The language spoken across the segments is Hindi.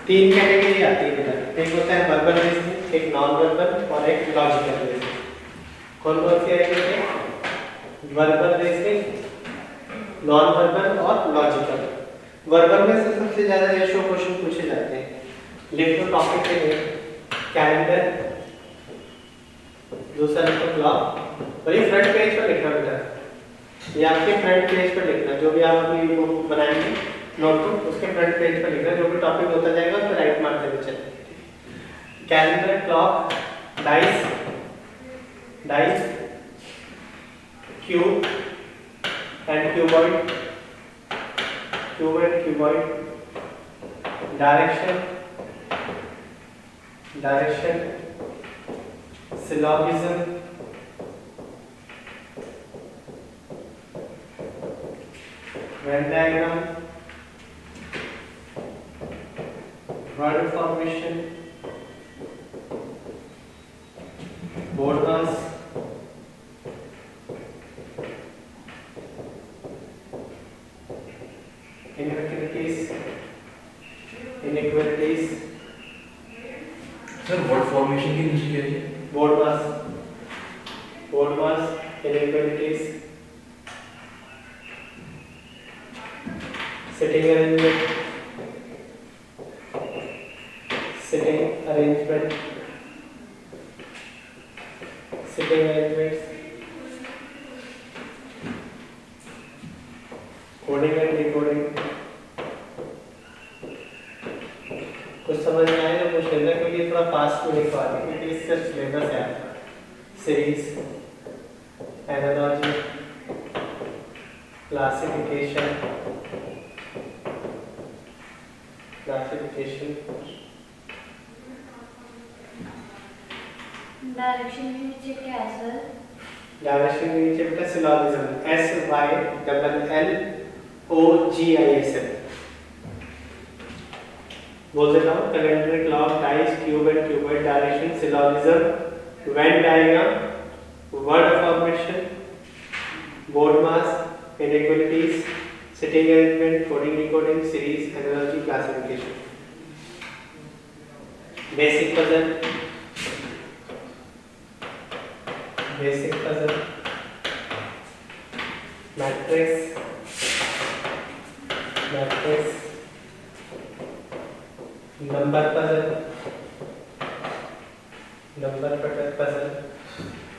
तीन कैटेगरी आती है बेटा, एक होता है वर्बल रीजनिंग, एक नॉन वर्बल और एक लॉजिकल रीजनिंग। कौन कौन सी आएगी? वर्बल रीजनिंग, नॉन वर्बल और लॉजिकल। वर्बल में से सबसे ज्यादा रेशियो क्वेश्चन पूछे जाते हैं। लिख लो टॉपिक के लिए कैलेंडर, दूसरा लिखो क्लॉक, और ये फ्रंट पेज पर लिखना बेटा, ये आपके फ्रंट पेज पर लिखना, जो भी आप अभी वो बनाएंगे नोटबुक उसके फ्रंट पेज पर लिखना, जो भी टॉपिक होता जाएगा उस पर राइट मारते हुए चलें। Calendar, clock, dice, dice, cube and cuboid, cube and cuboid, direction, direction, syllogism, Venn diagram, word formation, board mass, inequalities, inequalities, sir word formation के नीचे क्या है? board mass, board mass, inequalities, sitting arrangement, sitting arrangement, sitting arrangements, coding and decoding। कुछ समझ में आए तो पूछ लेना, क्योंकि थोड़ा फास्ट में लिखवा दें, क्योंकि इससे सिलेबस है आपका। Series, analogy, classification, classification, direction के नीचे क्या है सर? डायरेक्शन के नीचे बेटा सिलोगिज्म, SYLLOGISM। बोल देता हूँ, calendar, clock, dice, cube and cuboid, direction, syllogism, Venn diagram, word formation, board mass, inequalities, sitting arrangement, coding decoding, series, analogy, classification. Basic puzzle, basic puzzle, matrix, matrix, number puzzle, number puzzle.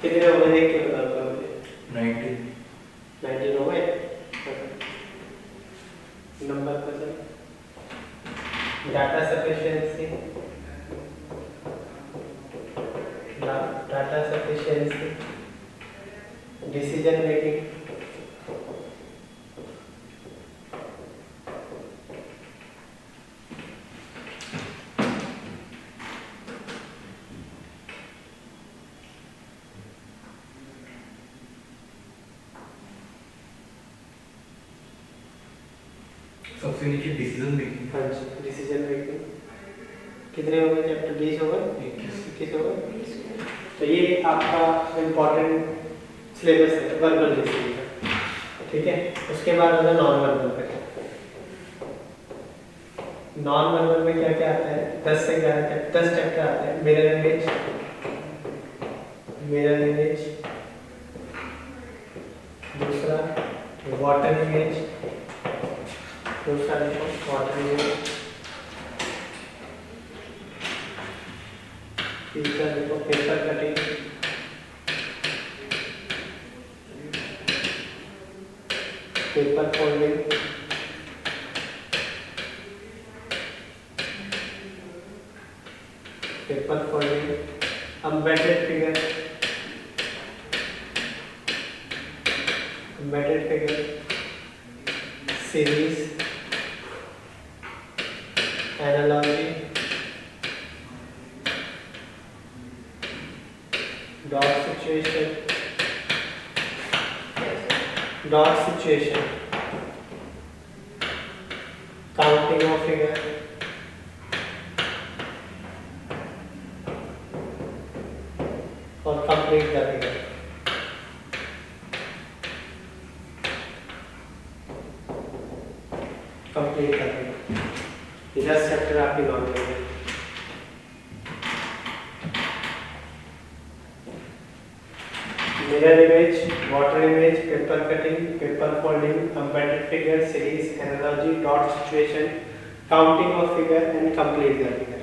कितने हो गए देख के बता दो मुझे। 19 हो गए। Number puzzle, data sufficiency, data sufficiency, decision making, सबसे नीचे डिसीजन मेकिंग। हाँ जी, डिसीजन मेकिंग। कितने हो गए चैप्टर? 20 हो गए, 21 हो गए। तो ये आपका इम्पोर्टेंट सिलेबस है वर्बल रीजनिंग का, ठीक है। उसके बाद आता है नॉन वर्बल का। नॉन वर्बल में क्या क्या आता है? 10 से 10 चैप्टर आते हैं। मिरर इमेज, मिरर इमेज, दूसरा वाटर इमेज, दूसरा देखो वाटर इमेज, तीसरा देखो paper cutting, paper folding, paper folding, embedded figure, embedded figure, series, analogy, dot situation, dot situation, counting of figure, और कंप्लीट द फिगर। कंप्लीट कर देंगे। 10 चैप्टर आपकी नॉर्मल है। Mirror image, water image, paper cutting, paper folding, embedded figure, series, analogy, dot situation, counting of figure and complete the figure.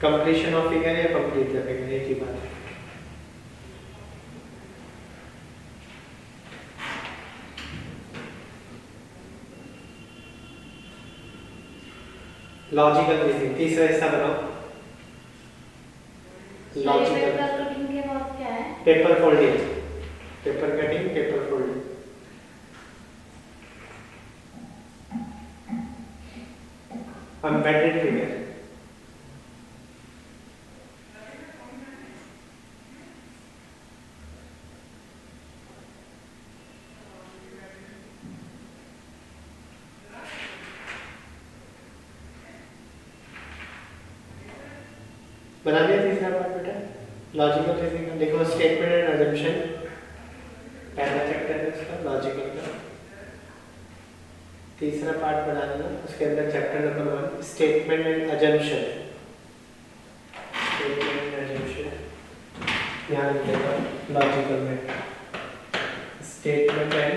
Completion of figure या कंप्लीट द फिगर एक ही बात है। लॉजिकल रीजनिंग तीसरा हिस्सा बनाओ। लॉजिकल पेपर कटिंग के बाद क्या है? Paper folding, paper cutting, paper folding. Embedded figure, बना दिया तीसरा पार्ट बेटा। लॉजिकल रीजनिंग देखो, स्टेटमेंट एंड अजम्पशन पहला चैप्टर है इसका लॉजिकल का। तीसरा पार्ट बना देना, उसके अंदर chapter number 1 statement and assumption. Statement and assumption ध्यान रखिएगा लॉजिकल में। स्टेटमेंट एंड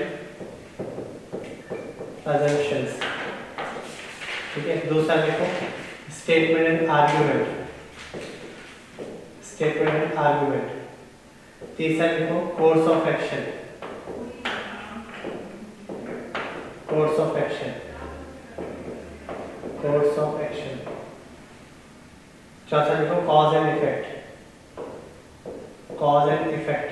अजम्पशंस, ठीक है। दूसरा देखो statement and argument, statement and argument. तीसरा देखो course of action, course of action, course of action. चौथा देखो cause and effect, cause and effect,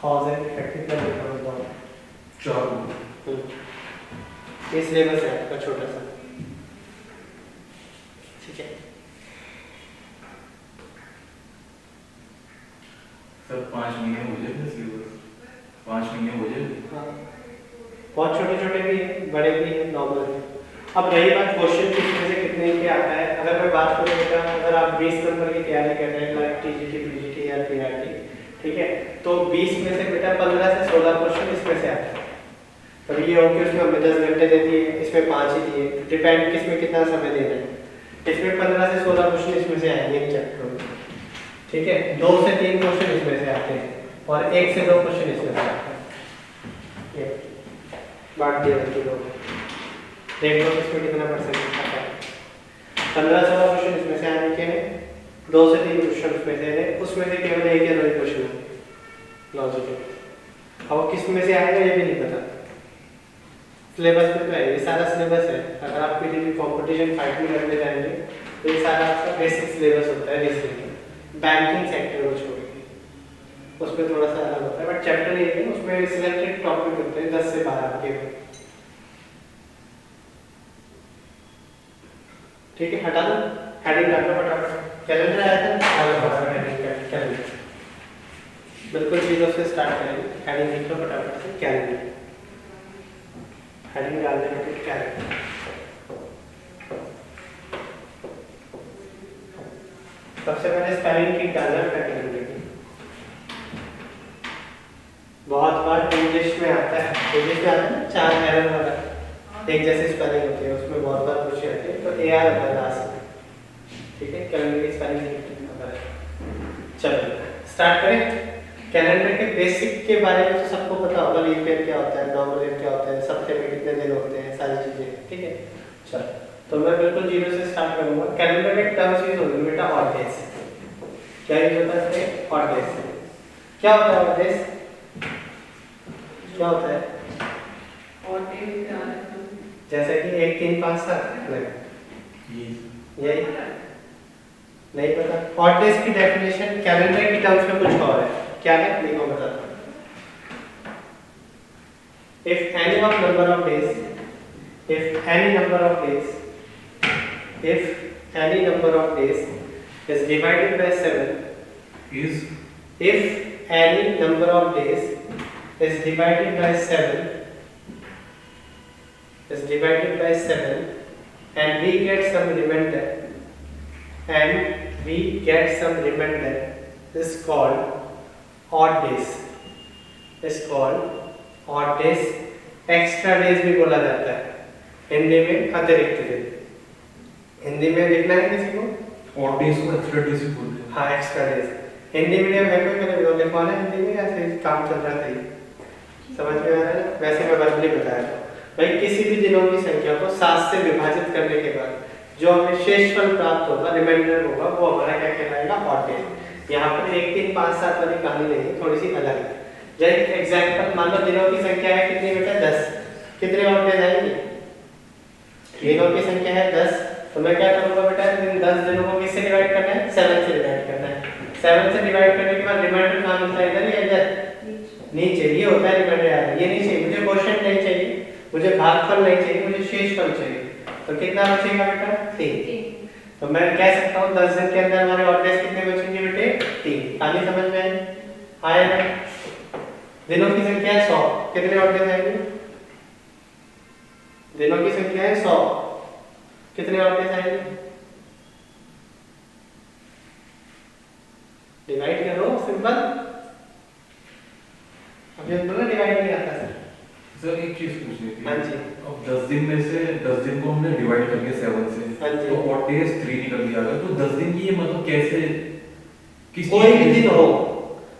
cause and effect कितना देखा होगा? 4। ये सिलेबस है आपका छोटा सा, ठीक है। सर 5 महीने हो जाए सिलेबस, 5 महीने हो जाए। हाँ, बहुत छोटे छोटे भी हैं, बड़े भी हैं, नॉर्मल है। अब रही बात क्वेश्चन किसमें से कितने के आता है। अगर मैं बात करूँ बेटा, अगर आप 20 नंबर की तैयारी कर रहे हैं लाइक टीजीटी, पीजीटी या पीआरटी, ठीक है, तो 20 में से बेटा 15 से 16 क्वेश्चन इसमें से आते हैं। अब ये हो कि उसमें हमने 10 घंटे दे दिए, इसमें 5 ही दिए, डिपेंड किसमें कितना समय दे रहे हैं। इसमें 15 से 16 क्वेश्चन इसमें से आएंगे इन चैप्टरों में, ठीक है। 2 से 3 क्वेश्चन इसमें से आते हैं और 1 से 2 क्वेश्चन इसमें से आते हैं। ये बांट दिया बच्चों को, देख लो इसमें कितना परसेंट आता है। 15-16 क्वेश्चन इसमें से आने के हैं, 2 से 3 क्वेश्चन उसमें से हैं, उसमें से केवल 1 या 2 क्वेश्चन है लॉजिकल। अब किस में से आएगा ये भी नहीं पता। सिलेबस में तो है, ये सारा सिलेबस है। अगर आप पीटीटी कंपटीशन फाइट में करने जाएंगे तो ये सारा आपका बेसिक सिलेबस होता है रीजनिंग। बैंकिंग सेक्टर को छोड़ के उसमें थोड़ा सा अलग होता है, बट चैप्टर ये है उसमें सिलेक्टेड टॉपिक होते हैं 10 से 12 के, ठीक है। हटा दो हेडिंग, डाल दो फटाफट। कैलेंडर आया था, डालो फटाफट हेडिंग कैलेंडर। बिल्कुल 0 से स्टार्ट करेंगे। हेडिंग लिख लो फटाफट से, कैलेंडर। हेडिंग डाल देंगे फिर कैलेंडर। सबसे पहले स्पेलिंग की डालना है कैलेंडर की। बहुत बार इंग्लिश में आता है, इंग्लिश में आता है ना 4 एरर वाला, एक जैसे स्पेलिंग होती है, उसमें बहुत बार पूछी जाती है, तो AR आता है लास्ट में, ठीक है। कैलेंडर की स्पेलिंग लिखना है। चलो स्टार्ट करें। कैलेंडर के बेसिक के बारे में तो सबको पता होगा, लीप ईयर क्या होता है, नॉर्मल ईयर क्या होता है, सप्ते में कितने दिन होते हैं, सारी चीजें, ठीक है। चलो तो मैं बिल्कुल 0 से स्टार्ट करूंगा। कैलेंडर में टर्म्स यूज होंगे बेटा, ऑड डेज। क्या यूज होता है? Odd days. क्या होता है ऑड डेज? क्या होता है? और जैसे कि 1 3 5 7 यही नहीं पता। ऑड डेज की डेफिनेशन कैलेंडर की टर्म्स में कुछ और है। क्या है देखो बताता हूं। If any of number of days, if any number of days is divided by 7, if any number of days is divided by 7 and we get some remainder is called odd days, extra days भी बोला जाता है, हिंदी में अतिरिक्त दिन। हिंदी में लिखना है किसी को? और डेज को एक्स्ट्रा डेज भी बोलते हैं। हाँ, एक्स्ट्रा डेज। हिंदी मीडियम है कोई, मैंने वीडियो लिखवाना है हिंदी में, ऐसे काम चल रहा था ये, समझ में आ रहा है ना? वैसे मैं वर्बली बताया था भाई, किसी भी दिनों की संख्या को 7 से विभाजित करने के बाद जो हमें शेषफल प्राप्त होगा, रिमाइंडर होगा, वो हमारा क्या कहलाएगा? Odd days. यहाँ पर 1 3 5 7 वाली कहानी नहीं है, थोड़ी सी अलग है। जैसे एग्जांपल मान लो दिनों की संख्या है कितनी बेटा? 10। कितने ऑड डेज आएंगे? दिनों की संख्या है 10, तो मैं क्या करूंगा बेटा? इन 10 दिनों को किससे डिवाइड करना है? 7 से डिवाइड करना है। 7 से डिवाइड करने के बाद रिमाइंडर कहाँ मिलता है? इधर या इधर? नीचे। ये होता है रिमाइंडर यार, ये नहीं चाहिए मुझे, क्वोशिएंट नहीं चाहिए मुझे, भागफल नहीं चाहिए मुझे, शेषफल चाहिए। तो कितना बचेगा बेटा? 3। तो मैं कह सकता हूँ 10 दिन के अंदर हमारे ऑड डेज कितने बचेंगे बेटे? 3। कहानी समझ में आई? आया? दिनों की संख्या है 100, कितने ऑड डेज आएंगे? दिनों की संख्या है 100, कितने ऑड डेज आएंगे? डिवाइड करो, सिंपल। अब ये बोला डिवाइड नहीं आता सर। सर एक चीज पूछनी थी। हाँ जी। अब 10 दिन में से 10 दिन को हमने डिवाइड कर दिया 7 से, हाँ जी। तो ऑड डेज 3 निकल दिया अगर, तो 10 दिन की ये मतलब कैसे, किस कोई भी दिन हो,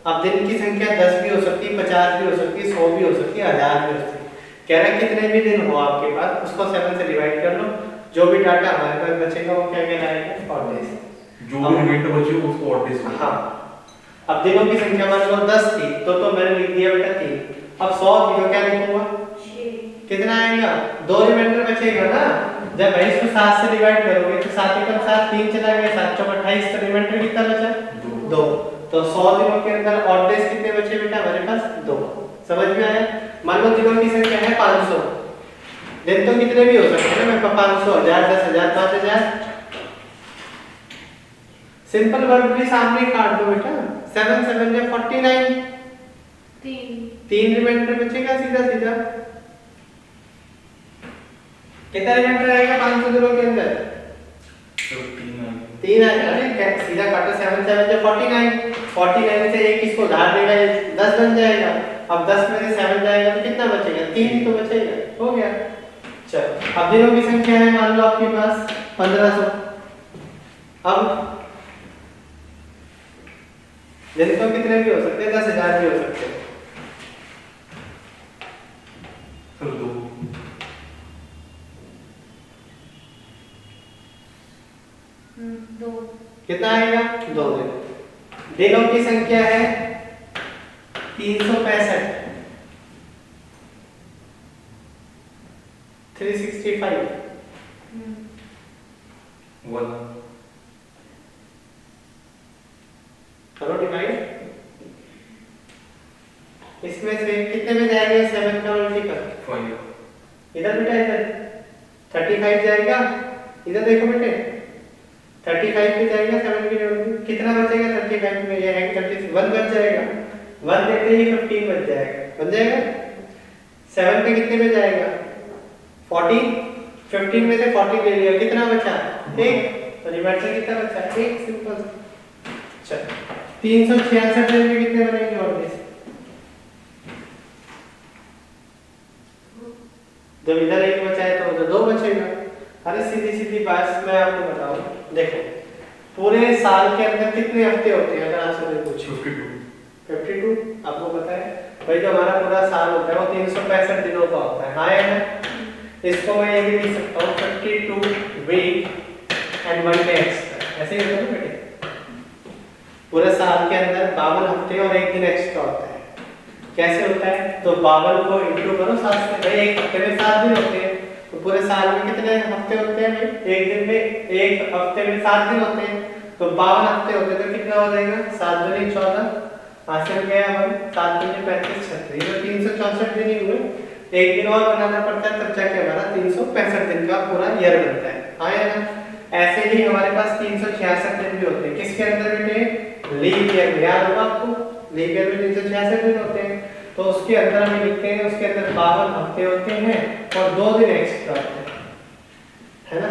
अब दिन की संख्या 10 भी हो सकती है, 50 भी हो सकती है, 100 भी हो सकती है, 1000 भी हो सकती है। कह रहा है कितने भी दिन हो आपके पास, उसको 7 से डिवाइड कर लो, जो भी डाटा हमारे पास बचेगा वो क्या कहलाएगा? Odd days. जो भी रिमाइंडर बचे उसको ऑड डेज। हाँ, अब दिनों की संख्या मान लो 10 थी, तो मैंने लिख दिया बेटा 3। अब 100 थी तो क्या लिखूंगा? 6। कितना आएगा? 2 रिमाइंडर बचेगा ना। जब भाई इसको 7 से डिवाइड करोगे तो 7 एकम 7, 3 चला गया, 7 चौक 28, तो रिमाइंडर कितना बचा? 2। तो 100 दिनों के अंदर ऑड डेज कितने बचे बेटा हमारे पास? 2। समझ में आया? मान लो दिनों की संख्या है 500, दिन तो कितने भी हो सकते हैं ना, मेरे पास 500, 1000, 10,000, 5,000। सिंपल वर्ब भी सामने काट दो बेटा, 7 7 या 49, 3 रिमाइंडर बचेगा सीधा सीधा। कितना रिमाइंडर आएगा 500 दिनों के अंदर? तो 3 आएगा। अरे सीधा काटो, 7 7 या 49, 49 से एक इसको उधार देगा, 10 बन जाएगा। अब 10 में से 7 जाएगा तो कितना बचेगा? 3 तो बचेगा, हो गया। चल, अब दिनों की संख्या है मान लो आपके पास 1500। अब दिन तो कितने भी हो सकते हैं, 10,000 भी हो सकते हैं। सर 2। 2। कितना आएगा? 2 दिन। दिनों की संख्या है 365, 365। 1 करो डिवाइड। इसमें से कितने में जाएगा? 7 का मल्टीपल 5। इधर बेटा, इधर 35 जाएगा, इधर देखो बेटे 35 पे जाएगा 7 की जगह, कितना बचेगा 35 में? ये है 31 बच जाएगा, 1 देते ही 15 बच जाएगा, बन जाएगा। 7 पे कितने में जाएगा? 40, 15 में से 40 ले लिया, कितना बचा? 1। तो रिमाइंडर कितना बचा? 1। सिंपल। चल, 366 दिन में कितने बनेंगे ऑड डेज? जब इधर 1 बचा है तो उधर 2 बचेगा। अरे सीधी सीधी बात मैं आपको बताऊं, देखो पूरे साल के अंदर कितने हफ्ते होते हैं? अगर आपसे मैं पूछूं 52, आपको पता है भाई, जो हमारा पूरा साल होता है वो 365 दिनों का होता है। हाँ या ना? इसको मैं ये भी लिख सकता हूँ 52 वीक एंड 1 डे एक्स्ट्रा, ऐसे ही होता है बेटे। पूरे साल के अंदर 52 हफ्ते और 1 दिन एक्स्ट्रा होता है। कैसे होता है? तो 52 को इंटू करो 7 से, भाई एक हफ्ते में 7 दिन होते हैं, तो पूरे साल में कितने हफ्ते होते हैं भाई? एक दिन में, एक हफ्ते में 7 दिन होते हैं, तो 52 हफ्ते होते हैं, तो कितना हो जाएगा? 7 दूनी 14, हासिल गया हमारे 7 दूनी 35, 36, तो 364 दिन ही हुए। एक दिन और बनाना पड़ता है तब जाके हमारा 365 दिन का पूरा ईयर बनता है। हाँ या ना? ऐसे ही हमारे पास 366 दिन भी होते हैं, किसके अंदर बेटे? लीप ईयर में। याद होगा आपको, लीप ईयर में 366 दिन होते हैं, तो उसके अंदर हम लिखते हैं, उसके अंदर 52 हफ्ते होते हैं और 2 दिन एक्स्ट्रा होते हैं, है ना?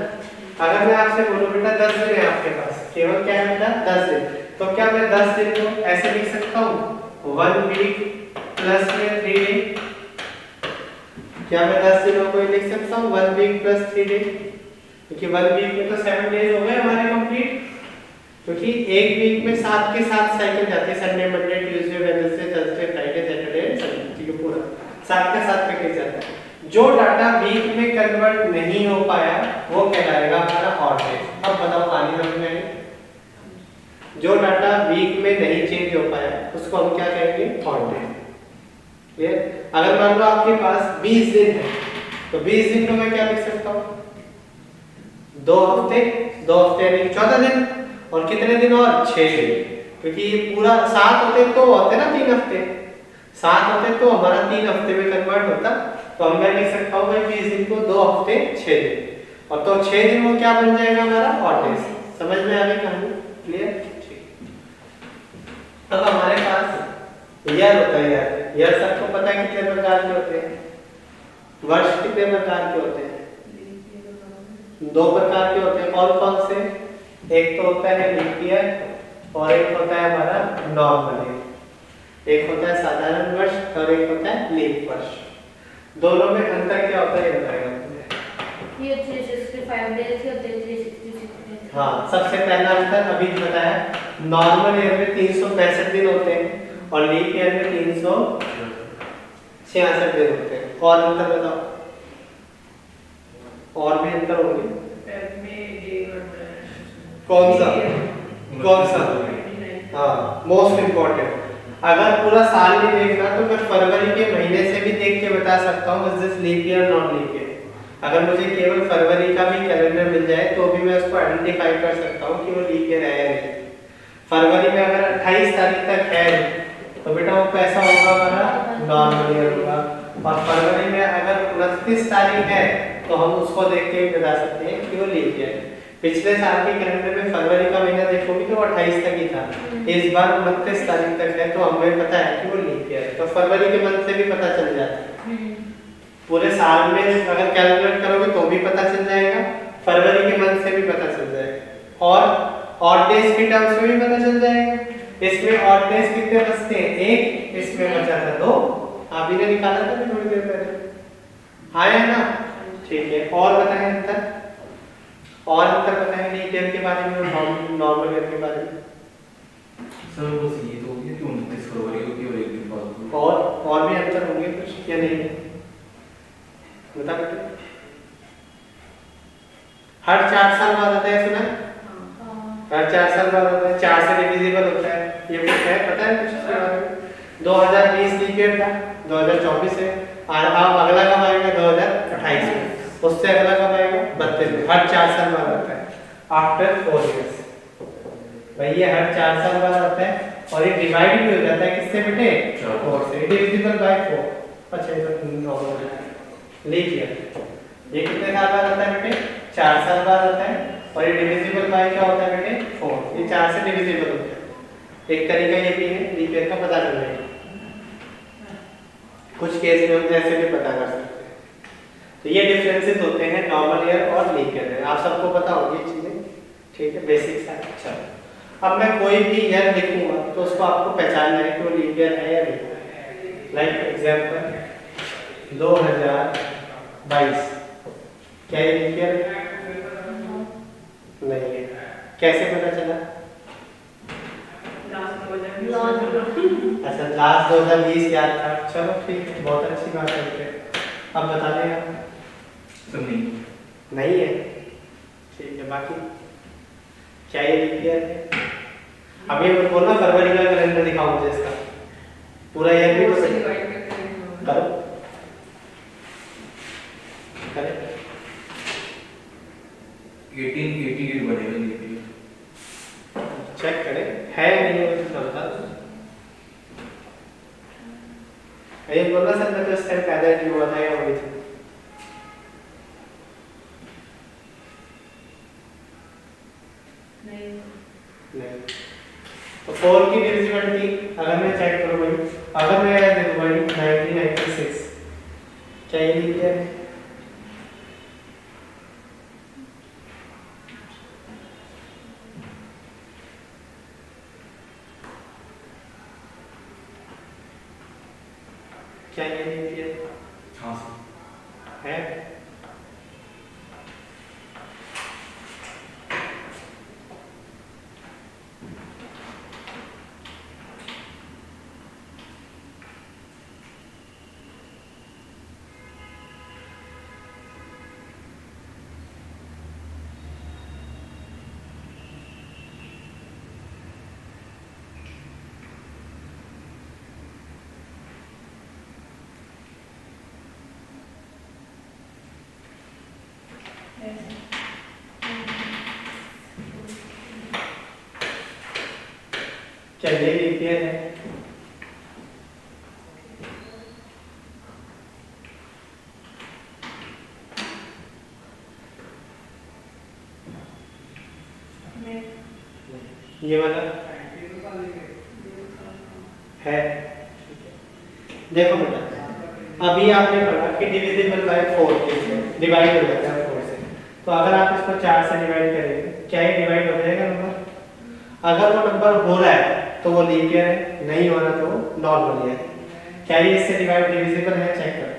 अगर मैं आपसे बोलूं बेटा 10 दिन है आपके पास, केवल क्या है बेटा? 10 दिन, तो क्या मैं 10 दिन को ऐसे लिख सकता हूँ 1 वीक प्लस में 3 डे? क्या मैं 10 दिनों को ही लिख सकता हूँ 1 वीक प्लस 3 डे, क्योंकि 1 वीक में तो 7 डेज हो गए हमारे कंप्लीट, क्योंकि एक वीक में 7 के 7 साइकिल जाते हैं, Sunday Monday Tuesday Wednesday Thursday Friday Saturday Sunday, ठीक है, पूरा 7 का 7 पैकेज जाता है। जो डाटा वीक में कन्वर्ट नहीं हो पाया वो कहलाएगा हमारा ऑड डे। अब बताओ कहानी समझ में आई? जो डाटा वीक में नहीं चेंज हो पाया उसको हम क्या कहेंगे? Odd day. क्लियर? अगर मान लो आपके पास 20 दिन है तो 20 दिन को मैं क्या लिख सकता हूँ? 2 हफ्ते, 2 हफ्ते यानी 14 दिन, और कितने दिन और? 6 दिन, क्योंकि ये पूरा 7 होते तो होते ना 3 हफ्ते, 7 होते तो हमारा 3 हफ्ते में कन्वर्ट होता, तो हम मैं लिख सकता हूँ भाई 20 दिन को 2 हफ्ते 6 दिन, और तो 6 दिन वो क्या बन जाएगा हमारा? Odd days. समझ में आ गई कहानी? क्लियर? अब हमारे पास ईयर होता है। यार ईयर सबको पता है कितने प्रकार के होते हैं? वर्ष कितने प्रकार के होते हैं? 2 प्रकार के होते हैं। कौन कौन से? एक तो होता है लीप ईयर और एक होता है हमारा नॉर्मल ईयर। एक होता है साधारण वर्ष और एक होता है लीप वर्ष। दोनों में अंतर क्या होता है ये बताएगा मुझे। ये 365 डेज होते हैं, 366 डेज। हाँ, सबसे पहला अंतर अभी बताया, नॉर्मल ईयर में 365 दिन होते हैं और लीप ईयर में 366 दिन होते हैं। और अंतर बताओ, और भी अंतर होंगे। कौन सा? कौन सा? हाँ, मोस्ट इम्पोर्टेंट। अगर पूरा साल नहीं देखना तो मैं फरवरी के महीने से भी देख के बता सकता हूँ is this leap year not leap year. अगर मुझे केवल फरवरी का भी कैलेंडर मिल जाए तो भी मैं उसको आइडेंटिफाई कर सकता हूँ कि वो लीप ईयर है या नहीं। फरवरी में अगर 28 तारीख तक है तो बेटा वो कैसा होगा? हमारा नॉर्मल ईयर होगा। और फरवरी में अगर 29 तारीख है तो हम उसको देख के भी बता सकते हैं कि वो लीप ईयर है। पिछले साल के कैलेंडर में फरवरी का महीना देखोगे तो 28 तक ही था, इस बार 29 तारीख तक है तो हमें पता है कि वो लीप ईयर है। तो फरवरी के मंथ से भी पता चल जाता है। पूरे साल में अगर कैलकुलेट करोगे तो भी पता चल जाएगा, फरवरी के मंथ से भी पता चल जाएगा, और ऑड डेज के टर्म्स में भी पता चल जाएगा। इसमें ऑड डेज कितने बचते हैं? 1, इसमें बचा था 2। आप ही ने निकाला था थोड़ी देर पहले, हाँ है ना? ठीक है, और बताएं अंतर, और अंतर बताएं लीप ईयर के बारे में और नॉर्मल ईयर के बारे में। सर बस ये तो हो गया कि 29 फरवरी होती है और एक दिन बाद और भी अंतर होंगे कुछ या नहीं? बता बेटे। हर 4 साल बाद आता है, सुना है? हर 4 साल बाद आता है, 4 से डिविजिबल होता है, ये कुछ है पता है कुछ इसके बारे में? 2020 लीप ईयर था, 2024 है, और अब अगला कब आएगा? 2028 में, उससे अगला कब आएगा? 32 में। हर 4 साल बाद आता है, आफ्टर 4 इयर्स। भाई ये हर 4 साल बाद आता है और ये डिवाइड भी हो जाता है किससे बेटे? 4 से, डिविजिबल बाय 4। अच्छा ये नॉर्मल लीप ईयर ये कितने साल बाद आता है बेटे? 4 साल बाद आता है, और ये डिविजिबल बाय क्या होता है बेटे? 4। ये 4 से डिविजिबल होता है। एक तरीका ये भी है लीप ईयर का पता करने का, कुछ केस में हम ऐसे भी पता कर सकते हैं। तो ये डिफरेंसेस होते हैं नॉर्मल ईयर और लीप ईयर में, आप सबको पता होगी चीजें, ठीक है, बेसिक्स है। अच्छा, अब मैं कोई भी ईयर लिखूंगा तो उसको आपको पहचानना है कि वो लीप ईयर है या नहीं। लाइक एग्जांपल 2022, क्या ये लीप ईयर नहीं है? कैसे पता चला? अच्छा, लास्ट 2020 याद था, चलो ठीक है, बहुत अच्छी बात है बेटे। अब बता दें आप। सर नहीं है, ठीक है। बाकी क्या ये लीप ईयर है? अब ये मत बोलना फरवरी का कैलेंडर दिखाओ मुझे, इसका पूरा ईयर भी तो करो करे 1888 बनेगा लीप ईयर। चेक करें है नहीं है तो बता दो। ये बोलना सर मैं तो इस टाइम पैदा नहीं हुआ था या हुई थी। नहीं। तो 4 की डिविजिबिलिटी अगर मैं चेक करूं भाई, अगर मैं देखो भाई 1996, क्या ये लीप ईयर है? क्या ये लीप ईयर? हाँ सर। चलिए लिखिए है ये वाला है। देखो बेटा, अभी आपने पढ़ा कि डिविजिबल बाय 4 कैसे डिवाइड हो जाता है 4 से। तो अगर आप इसको 4 से डिवाइड करेंगे, क्या ये डिवाइड हो जाएगा नंबर? अगर वो नंबर हो रहा है तो वो लीनियर है, नहीं हो रहा तो नॉर्मल है। क्या ये इससे डिवाइड डिविजिबल है? चेक करो।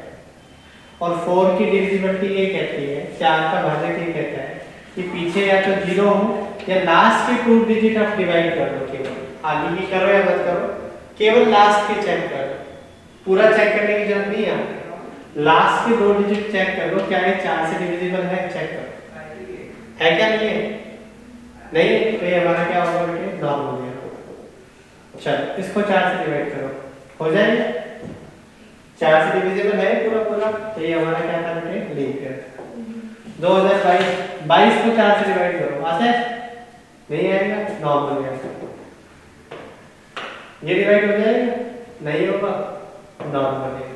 और 4 की डिविजिबिलिटी ये कहती है, 4 का भाजक ये कहता है कि पीछे या तो 0 हो या लास्ट के 2 डिजिट आप डिवाइड कर दो। केवल आगे की करो या मत करो, केवल लास्ट के चेक कर दो, पूरा चेक करने की जरूरत नहीं है। लास्ट के 2 डिजिट चेक कर लो, क्या ये 4 से डिविजिबल है? चेक करो है क्या? नहीं है, नहीं तो ये हमारा क्या होगा बेटे? नॉर्मल है। चलो इसको 4 से डिवाइड करो, हो जाएगा। 4 से डिविजिबल है पूरा पूरा, तो ये हमारा क्या था बेटे? लीनियर। 2022 को 4 से डिवाइड करो, आता है? नहीं आएगा, नॉर्मल है। ये डिवाइड हो जाएगा? नहीं होगा, नॉर्मल है।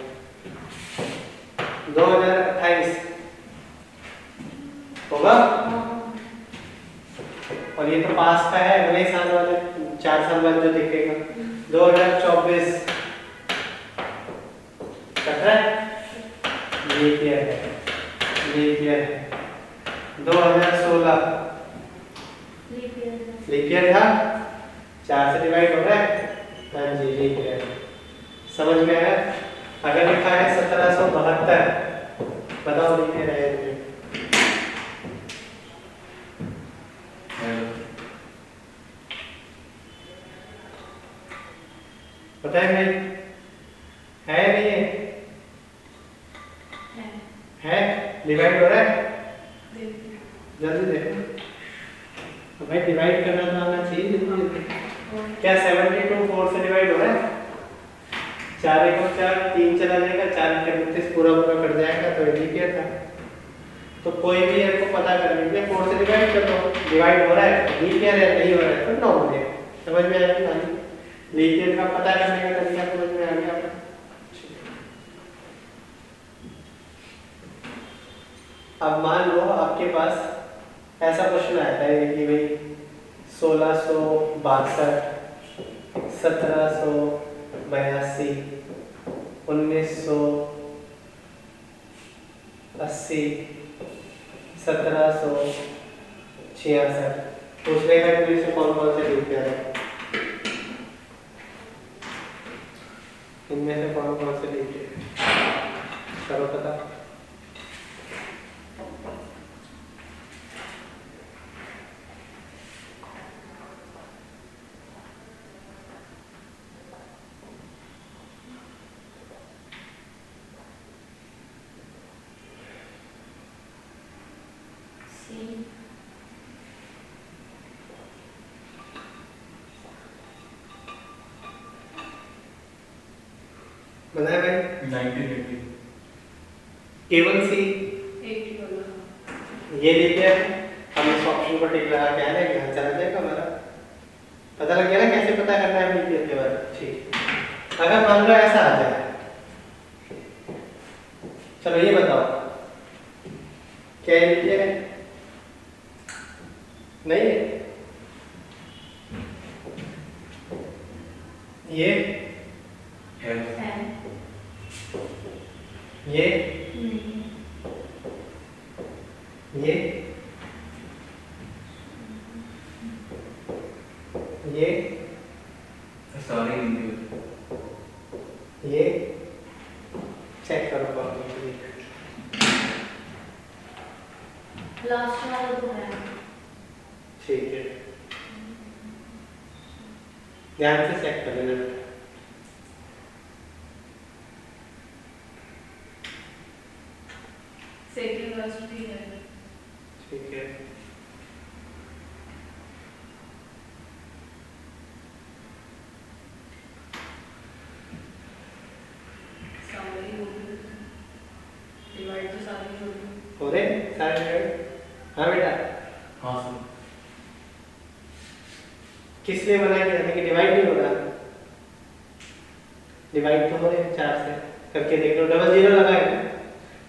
2028 होगा, और ये तो पास का है, अगले साल वाले 4 साल बाद जो दिखेगा। 2024 कट रहा है, ये क्या है? ये क्या है? 2016 लीप ईयर था, 4 से डिवाइड हो रहा है। हाँ जी, लीप ईयर समझ में आया? अगर लिखा है 1772, बताओ लीप ईयर है? पता है नहीं? है नहीं है? डिवाइड हो रहा है? जल्दी देखो भाई, डिवाइड करना तो आना चाहिए जल्दी। क्या 72 4 से डिवाइड हो रहा है? 4 1 4, 3 चला जाएगा, 4 29 पूरा पूरा कट जाएगा, तो ये क्या था? तो कोई भी आपको पता कर लीजिए, 4 से डिवाइड कर दो, डिवाइड हो रहा है, लीप ईयर है, नहीं हो रहा है तो नॉर्मल है। समझ में आया? खाली लीप ईयर का पता करने का तरीका समझ में आ गया? अब मान लो आपके पास ऐसा क्वेश्चन आता है कि भाई 1662, 1782, 1980, 1766 पूछने का कि से कौन कौन से लीप ईयर है, इनमें से कौन कौन से लीप ईयर करो पता। बताए भाई? 1980 केवल सी 80 वाला। ये लीप ईयर है। हम इस ऑप्शन पर टिक लगा के आ रहे हैं, यहाँ चला जाएगा हमारा। पता लग गया ना कैसे पता करना है लीप ईयर के बारे में? ठीक। अगर मान लो ऐसा आ जाए, चलो ये बताओ क्या ये लीप ईयर है? नहीं है। ये है। ये ये ये सारे हिंदी ये चेक करो लास्ट वाला तो है। ठीक है, ध्यान से चेक कर लेना। सेकंड लास्ट भी है। ठीक है, सारे ही हो गए, डिवाइड तो सारे हो गए। हो रहे सारे? हाँ बेटा, हाँ सर। किस लिए मना किया था कि डिवाइड नहीं होगा? डिवाइड तो हो रहे हैं 4 से, करके देख लो। डबल जीरो लगा है ना,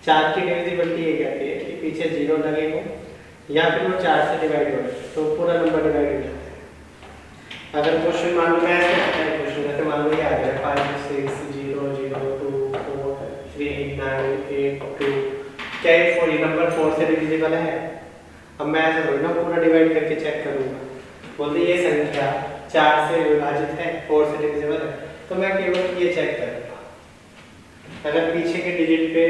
4 की डिविजिबिलिटी ये कहती है कि पीछे जीरो लगे हो या फिर वो 4 से डिवाइड हो रहे तो पूरा नंबर डिवाइड हो जाता है। अगर क्वेश्चन मान लो ऐसे आता है, क्वेश्चन जैसे मान लो ये आ गया 5 6 0 0 2 4 3 9 8 2, क्या ये 4 नंबर 4 से डिविजिबल है? अब मैं ऐसे थोड़ी ना पूरा डिवाइड करके चेक करूंगा, बोलते ये संख्या 4 से विभाजित है, 4 से डिविजिबल है, तो मैं केवल ये चेक करूंगा। अगर पीछे के डिजिट पे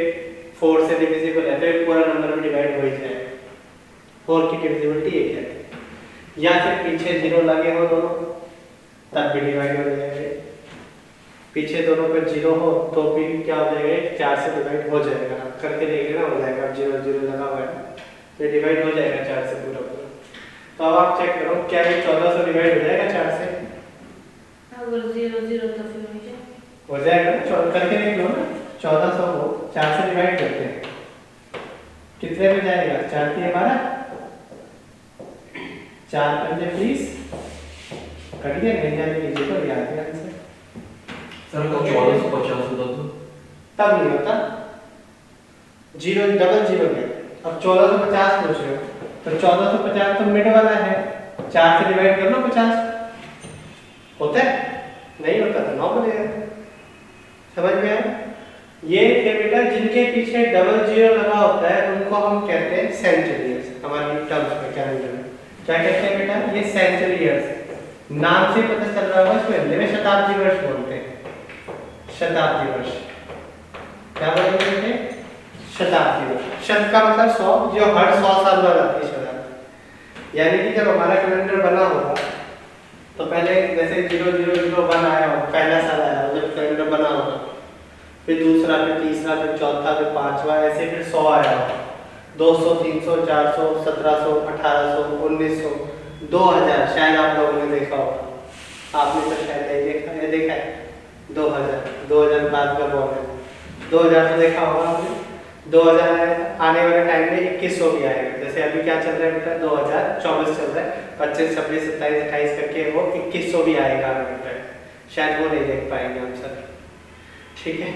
4 से डिविजिबल है तो ये पूरा नंबर में डिवाइड हो ही जाएगा, 4 की डिविजिबिलिटी 1 है। या फिर पीछे 0 लगे हो दोनों तब भी डिवाइड हो जाएगा, पीछे दोनों पे 0 हो तो भी क्या हो जाएगा, 4 से डिवाइड हो जाएगा। करके देख लेना, हो जाएगा। अब 0 0 लगा हुआ है तो डिवाइड हो जाएगा 4 से पूरा पूरा। तो अब आप चेक करो, क्या ये 14 से डिवाइड हो जाएगा 4 से? अगर 0 0 तो फिर नीचे हो जाएगा ना, 14 करके देख लो ना। 1400 को 4 से डिवाइड करते हैं, कितने में जाएगा? 4 3 12, 4 5 20, कटिए नहीं जाने कीजिए तो याद है आंसर। सर तो 1450 होता तो तब नहीं होता, 0 डबल जीरो है। अब 1450 पूछ रहे हो तो 1450 तो मिड वाला है, 4 से डिवाइड कर लो 50, होता है? नहीं होता तो 9 बनेगा। समझ में आया? ये थे बेटा जिनके पीछे डबल जीरो लगा होता है उनको हम कहते हैं सेंचुरियर्स, हमारी टर्म्स में कैलेंडर में क्या कहते हैं बेटा? ये सेंचुरियर्स। नाम से पता चल रहा होगा, इसको हिंदी में शताब्दी वर्ष बोलते हैं। शताब्दी वर्ष क्या बोलते हैं? शताब्दी वर्ष। शत का मतलब 100, जो हर 100 साल बाद आती है शताब्दी। यानी कि जब हमारा कैलेंडर बना होगा तो पहले जैसे 0001 आया हो, पहला साल आया हो जब कैलेंडर बना होगा, फिर दूसरा, फिर तीसरा, फिर चौथा, फिर पांचवा, ऐसे फिर 100 आया हो, 200 300 400 1700 1800 1900 2000। शायद आप लोगों ने देखा होगा, आपने तो शायद नहीं देखा है, देखा है 2000 बाद का बोल है, 2000 तो देखा होगा आपने। 2000 आने वाले टाइम में 2100 भी आएगा। जैसे अभी क्या चल रहा है बेटा? 2024 चल रहा है, 25 26 27 28 करके वो 2100 भी आएगा बेटा, शायद वो नहीं देख पाएंगे हम सब, ठीक है।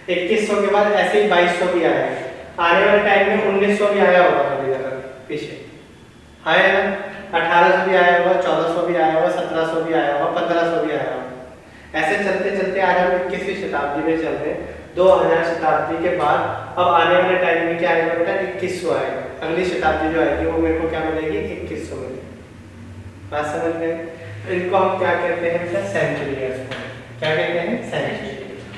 2100 के बाद ऐसे ही 2200 भी आएगा। आने वाले टाइम में 1900 भी आया होगा कभी जगह पीछे, आया ना? 1800 भी आया होगा, 1400 भी आया होगा, 1700 भी आया होगा, 1500 भी आया होगा। ऐसे चलते चलते आज हम 21वीं शताब्दी में चल रहे हैं। 2000 शताब्दी के बाद अब आने वाले टाइम में क्या आएगा बेटा? 2100 आएगा। अगली शताब्दी जो आएगी वो मेरे को क्या मिलेगी? 2100 मिलेगी। बात समझ गए? इनको हम क्या कहते हैं बेटा? सेंचुरियर्स। क्या कहते हैं? सेंचुरी।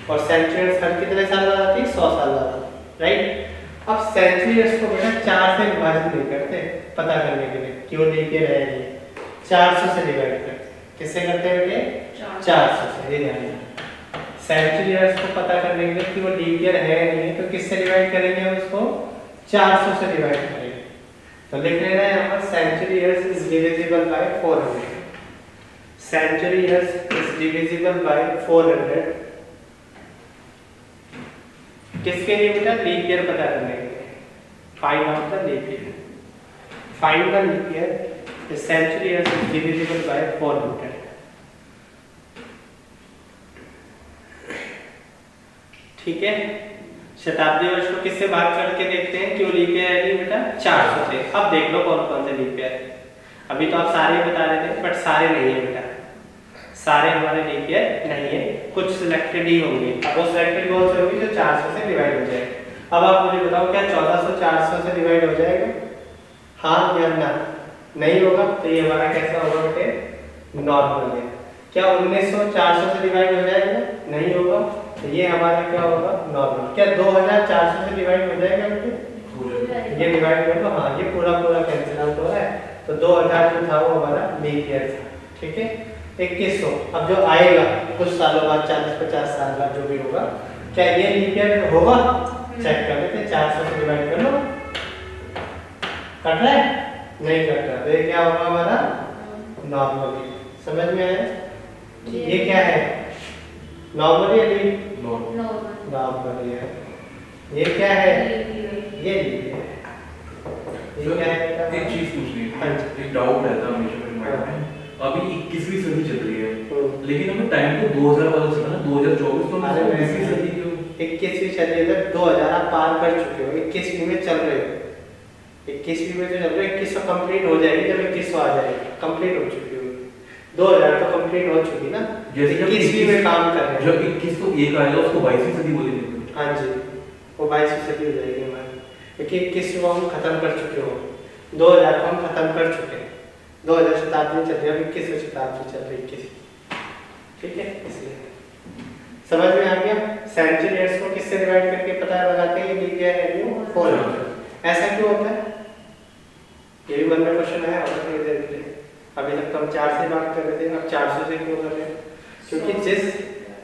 और सेंचुरियर्स हर कितने साल बाद आती है? 100 साल बाद, राइट। अब सेंचुरियर्स को बेटा 4 से विभाजित नहीं करते पता करने के लिए क्यों लेके रहे हैं, 400 से डिवाइड करते। किससे करते हैं बेटे? 400 से। ये ध्यान रखना। सेंचुरियर्स को पता करने के लिए कि वो लीप ईयर है या नहीं है तो किससे डिवाइड करेंगे हम उसको? 400 से डिवाइड करेंगे। तो लिख लेना है यहाँ पर century years is divisible by 400। Century years is divisible by 400 किसके लिए बेटा? लीप ईयर पता करने के लिए। Find out the leap year. Find the leap year. The century years is divisible by 400। ठीक है। शताब्दी वर्ष को किससे भाग करके देखते हैं क्यों लीप ईयर है बेटा? 400 से। अब देख लो कौन कौन से लीप ईयर है। अभी तो आप सारे बता रहे थे बट सारे नहीं है बेटा, सारे हमारे लीप ईयर नहीं है, कुछ सिलेक्टेड ही होंगे। अब वो सिलेक्टेड कौन से होंगे? जो 400 से डिवाइड हो जाएगा। अब आप मुझे बताओ क्या 1400 400 से डिवाइड हो जाएगा? हाँ या ना? नहीं होगा तो ये हमारा कैसा होगा बेटे? नॉर्मल है। क्या 1900 400 से डिवाइड हो जाएगा? नहीं होगा तो ये हमारा क्या होगा? नॉर्मल। क्या 2400 से डिवाइड हो जाएगा बेटे? ये डिवाइड कर दो, हाँ ये पूरा पूरा कैंसिल आउट हो रहा है तो 2000 जो था वो हमारा लीप ईयर था। ठीक है। 2100 अब जो आएगा कुछ सालों बाद 40-50 साल बाद जो भी होगा, क्या ये लीप ईयर होगा? चेक कर लेते हैं। 400 से डिवाइड कर लो। कट रहा है? नहीं कट रहा तो ये क्या होगा हमारा? नॉर्मल। समझ में आया? ये क्या है? नॉर्मल या लीप? नॉर्मल है। ये क्या है? ये लीप है। ये क्या है बेटा? हाँ जी। एक डाउट रहता है हमेशा मेरे माइंड में। अभी 21वीं सदी चल रही है, हम्म। लेकिन हमें टाइम तो 2000 वाला चला ना, 2024 तो अरे हम मैं 21वीं सदी के हो। 21वीं सदी में 2000 आप पार कर चुके हो, 21वीं में चल रहे हो। 21वीं में जो चल रहे हो 2100 कंप्लीट हो जाएगी, जब 2100 आ जाएगी कंप्लीट हो चुकी होगी। 2000 तो कंप्लीट हो चुकी ना, जैसे जब 21वीं में काम कर रहे हैं। जब 21 तो एक आएगा उसको 22वीं सदी बोलेंगे। हाँ जी, वो 22वीं सदी हो जाएगी हमारी, क्योंकि 21 को हम खत्म कर चुके हो, 2000 को हम खत्म कर चुके हैं। 2000 शताब्दी चल रही है, 21वीं शताब्दी चल रही है 21। ठीक है, इसलिए समझ में आ गया। सेंचुरीज को किससे डिवाइड करके पता लगाते हैं, ये क्या है, 400। ऐसा क्यों होता है, ये भी मन में क्वेश्चन आया होगा थोड़ी देर के लिए। अभी तक तो हम 4 से बात कर रहे थे, अब 400 से क्यों कर रहे हैं? क्योंकि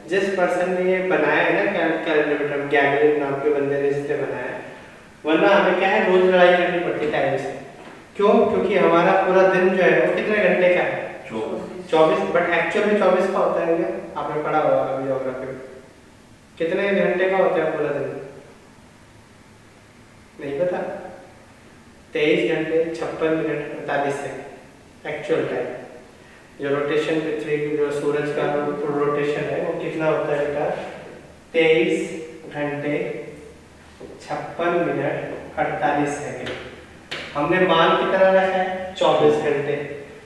जिस पर्सन ने ये बनाया है ना कैलकुलेटर, गैगलिन नाम के बंदे ने जिसने बनाया है, वरना हमें क्या है, रोज लड़ाई करनी पड़ती टाइम से। क्यों? क्योंकि हमारा पूरा दिन जो है वो कितने घंटे का है, 24। बट एक्चुअल में 24 का होता है क्या? आपने पढ़ा होगा अभी ज्योग्राफी में। कितने घंटे का होता है पूरा दिन? नहीं पता। 23 घंटे 56 मिनट 48 सेकंड एक्चुअल टाइम। जो रोटेशन पृथ्वी की, जो सूरज का रोटेशन है वो कितना होता है बेटा? 23 घंटे 56 मिनट 48 सेकंड। हमने मान कितना रखा है? 24 घंटे।